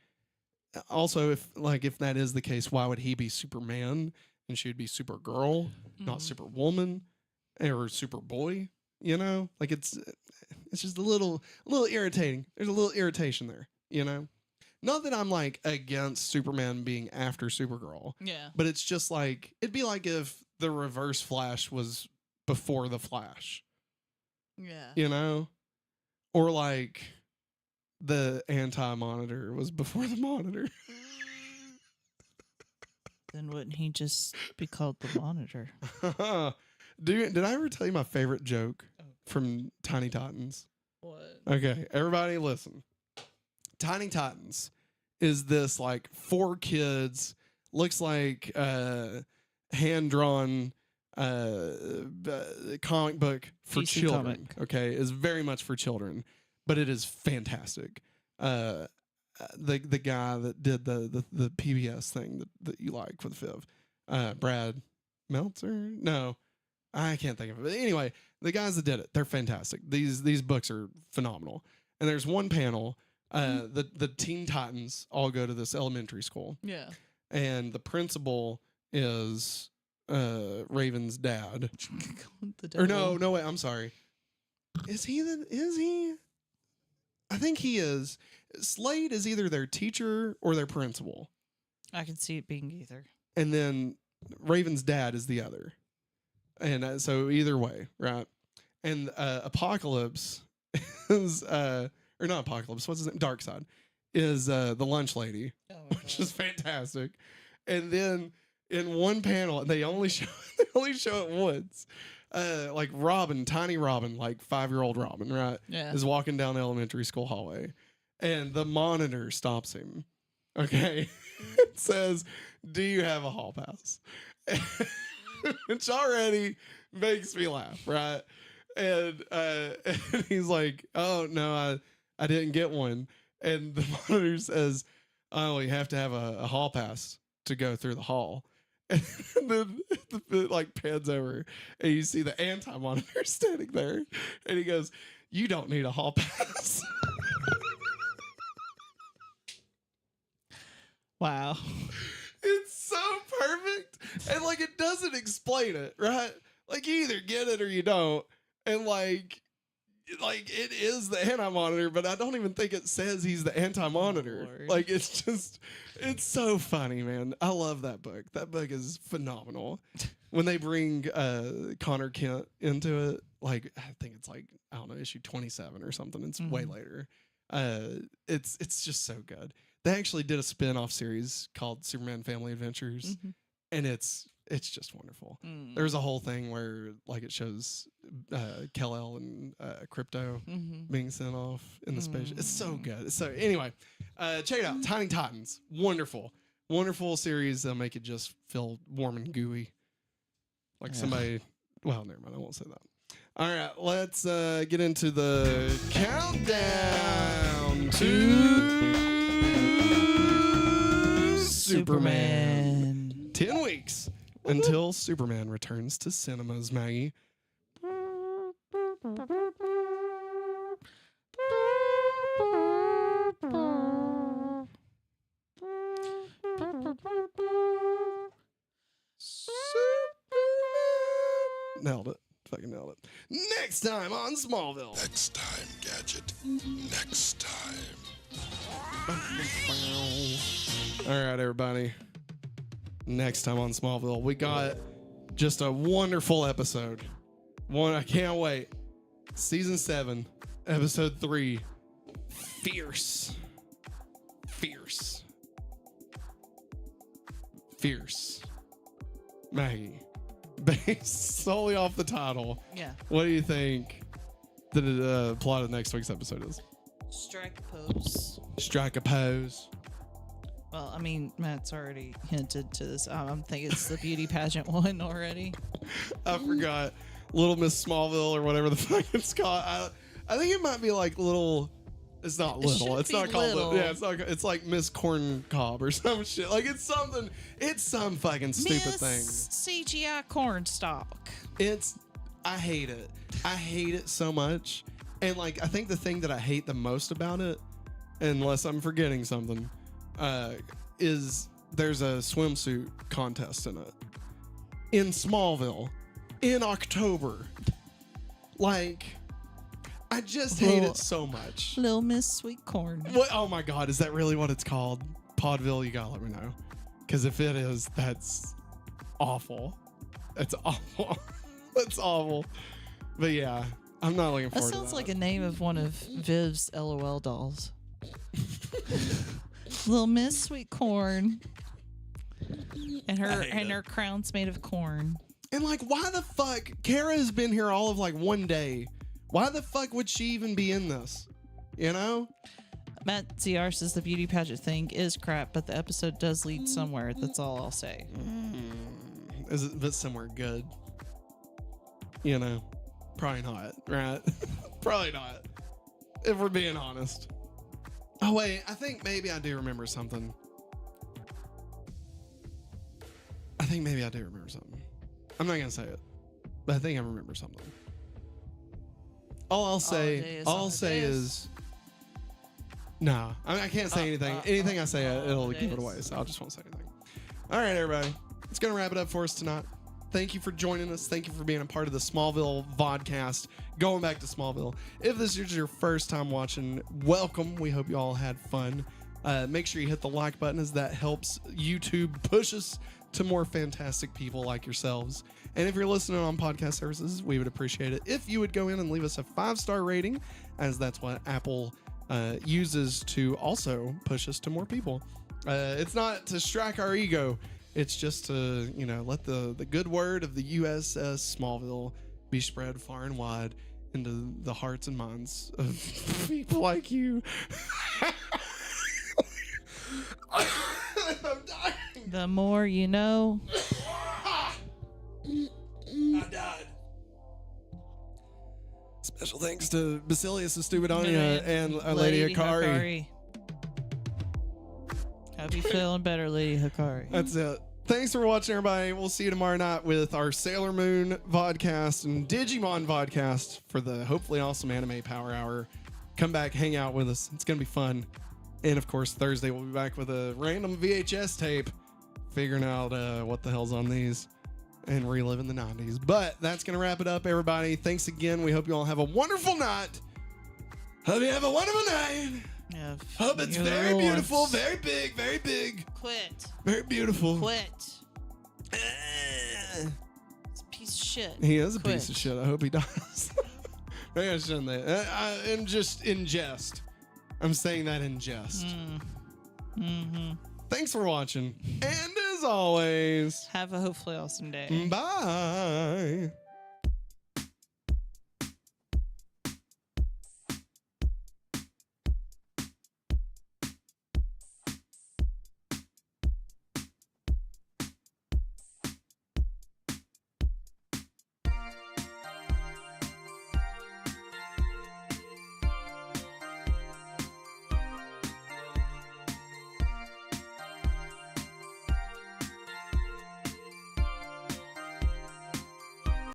Speaker 1: also if that is the case, why would he be Superman and she would be Supergirl, not Superwoman or Superboy? You know, like it's just a little irritating. There's a little irritation there, you know. Not that I'm like against Superman being after Supergirl.
Speaker 2: Yeah.
Speaker 1: But it's just like, it'd be like if the Reverse Flash was before the Flash.
Speaker 2: Yeah.
Speaker 1: You know? Or like the Anti-Monitor was before the Monitor.
Speaker 2: Then wouldn't he just be called the Monitor?
Speaker 1: Did I ever tell you my favorite joke from Tiny Titans?
Speaker 2: What?
Speaker 1: Okay, everybody listen. Tiny Titans is this like 4 kids, looks like hand-drawn comic book for
Speaker 2: DC
Speaker 1: children.
Speaker 2: comic.
Speaker 1: Okay, is very much for children, but it is fantastic. The guy that did the PBS thing that you like for the Fiv, Brad Meltzer? No, I can't think of it. But anyway, the guys that did it, they're fantastic. These books are phenomenal. And there's one panel, the Teen Titans all go to this elementary school.
Speaker 2: Yeah.
Speaker 1: And the principal is Raven's dad. Or no, wait, I'm sorry. Is he? I think he is. Slade is either their teacher or their principal.
Speaker 2: I can see it being either.
Speaker 1: And then Raven's dad is the other. And so either way, right? And Apocalypse is, or not Apocalypse, what's his name? Darkseid is the lunch lady, which is fantastic. And then in one panel, and they only show it once. Like Robin, tiny Robin, like 5-year-old Robin, right?
Speaker 2: Yeah.
Speaker 1: Is walking down the elementary school hallway, and the monitor stops him. Okay, it says, "Do you have a hall pass?" Which already makes me laugh, right? And he's like, "Oh no, I didn't get one." And the monitor says, "Oh, you have to have a hall pass to go through the hall." And then it like pans over and you see the anti-monitor standing there. And he goes, "You don't need a hall pass."
Speaker 2: Wow.
Speaker 1: It's so perfect. And like it doesn't explain it, right? Like you either get it or you don't. And like it is the anti-monitor, but I don't even think it says he's the anti-monitor.
Speaker 2: Lord.
Speaker 1: Like it's so funny, man. I love that book. That book is phenomenal. When they bring Connor Kent into it, like I think it's like, I don't know, issue 27 or something. It's way later. It's just so good. They actually did a spin-off series called Superman Family Adventures, and it's just wonderful. There's a whole thing where like it shows Kal-El and Crypto being sent off in the space. It's so good. So anyway, check it out. Tiny Titans. Wonderful series. They'll make it just feel warm and gooey. Like somebody, well, never mind. I won't say that. All right, let's get into the countdown to Superman. 10 weeks until Superman returns to cinemas, Maggie. Superman. Nailed it. Fucking nailed it. Next time on Smallville.
Speaker 6: Next time, Gadget. Next time.
Speaker 1: All right, everybody. Next time on Smallville, we got just a wonderful episode. I can't wait. Season 7, episode 3. Fierce. Maggie. Based solely off the title.
Speaker 2: Yeah.
Speaker 1: What do you think the plot of next week's episode is?
Speaker 2: Strike a pose.
Speaker 1: Strike a pose.
Speaker 2: Well, I mean, Matt's already hinted to this. I'm thinking it's the beauty pageant one already.
Speaker 1: I forgot. Little Miss Smallville or whatever the fuck it's called. I think it might be like little. It's not little. It's not called.
Speaker 2: Little.
Speaker 1: Yeah, it's not. It's like Miss Corn Cob or some shit. Like it's something. It's some fucking stupid thing.
Speaker 2: CGI cornstalk.
Speaker 1: I hate it. I hate it so much. And like I think the thing that I hate the most about it, unless I'm forgetting something, is there's a swimsuit contest in it in Smallville in October. Like, I just hate it so much.
Speaker 2: Little Miss Sweet Corn.
Speaker 1: What? Oh my God, is that really what it's called? Podville, you gotta let me know. Because if it is, that's awful. It's awful. That's awful. But yeah, I'm not looking
Speaker 2: That
Speaker 1: forward to that.
Speaker 2: sounds like a name of one of Viv's LOL dolls. Little Miss Sweet Corn. And her crown's made of corn.
Speaker 1: And like, why the fuck? Kara has been here all of like one day. Why the fuck would she even be in this? You know?
Speaker 2: Matt ZR says the beauty pageant thing is crap, but the episode does lead somewhere. That's all I'll say.
Speaker 1: Is it but somewhere good? You know? Probably not, right? Probably not. If we're being honest. Oh wait, I think maybe I do remember something. I'm not gonna say it, but I think I remember something. All I'll say is, nah. I can't say anything. Anything I say, it'll give it away. So I just won't say anything. All right, everybody. It's gonna wrap it up for us tonight. Thank you for joining us. Thank you for being a part of the Smallville vodcast. Going back to Smallville. If this is your first time watching, welcome. We hope you all had fun. Make sure you hit the like button, as that helps YouTube push us to more fantastic people like yourselves. And if you're listening on podcast services, we would appreciate it if you would go in and leave us a 5-star rating, as that's what Apple uses to also push us to more people. It's not to strike our ego. It's just to, you know, let the good word of the USS Smallville be spread far and wide into the hearts and minds of people like you. I'm dying.
Speaker 2: The more you know.
Speaker 1: I died. Special thanks to Basilius and Stupidonia and Lady Hikari.
Speaker 2: Hope you feeling better, Lady Hikari.
Speaker 1: That's it. Thanks for watching, everybody. We'll see you tomorrow night with our Sailor Moon vodcast and Digimon vodcast for the hopefully awesome Anime Power Hour. Come back, hang out with us. It's going to be fun. And, of course, Thursday we'll be back with a random VHS tape, figuring out what the hell's on these and reliving the 90s. But that's going to wrap it up, everybody. Thanks again. We hope you all have a wonderful night. Hope you have a wonderful night.
Speaker 2: Yeah,
Speaker 1: Hope it's very beautiful, very big, very big.
Speaker 2: Quit.
Speaker 1: Very beautiful.
Speaker 2: Quit. It's a piece of shit.
Speaker 1: He is a
Speaker 2: Quit.
Speaker 1: piece of shit. I hope he does. Maybe I shouldn't. I am just in jest. I'm saying that in jest. Thanks for watching. And as always,
Speaker 2: Have a hopefully awesome day.
Speaker 1: bye.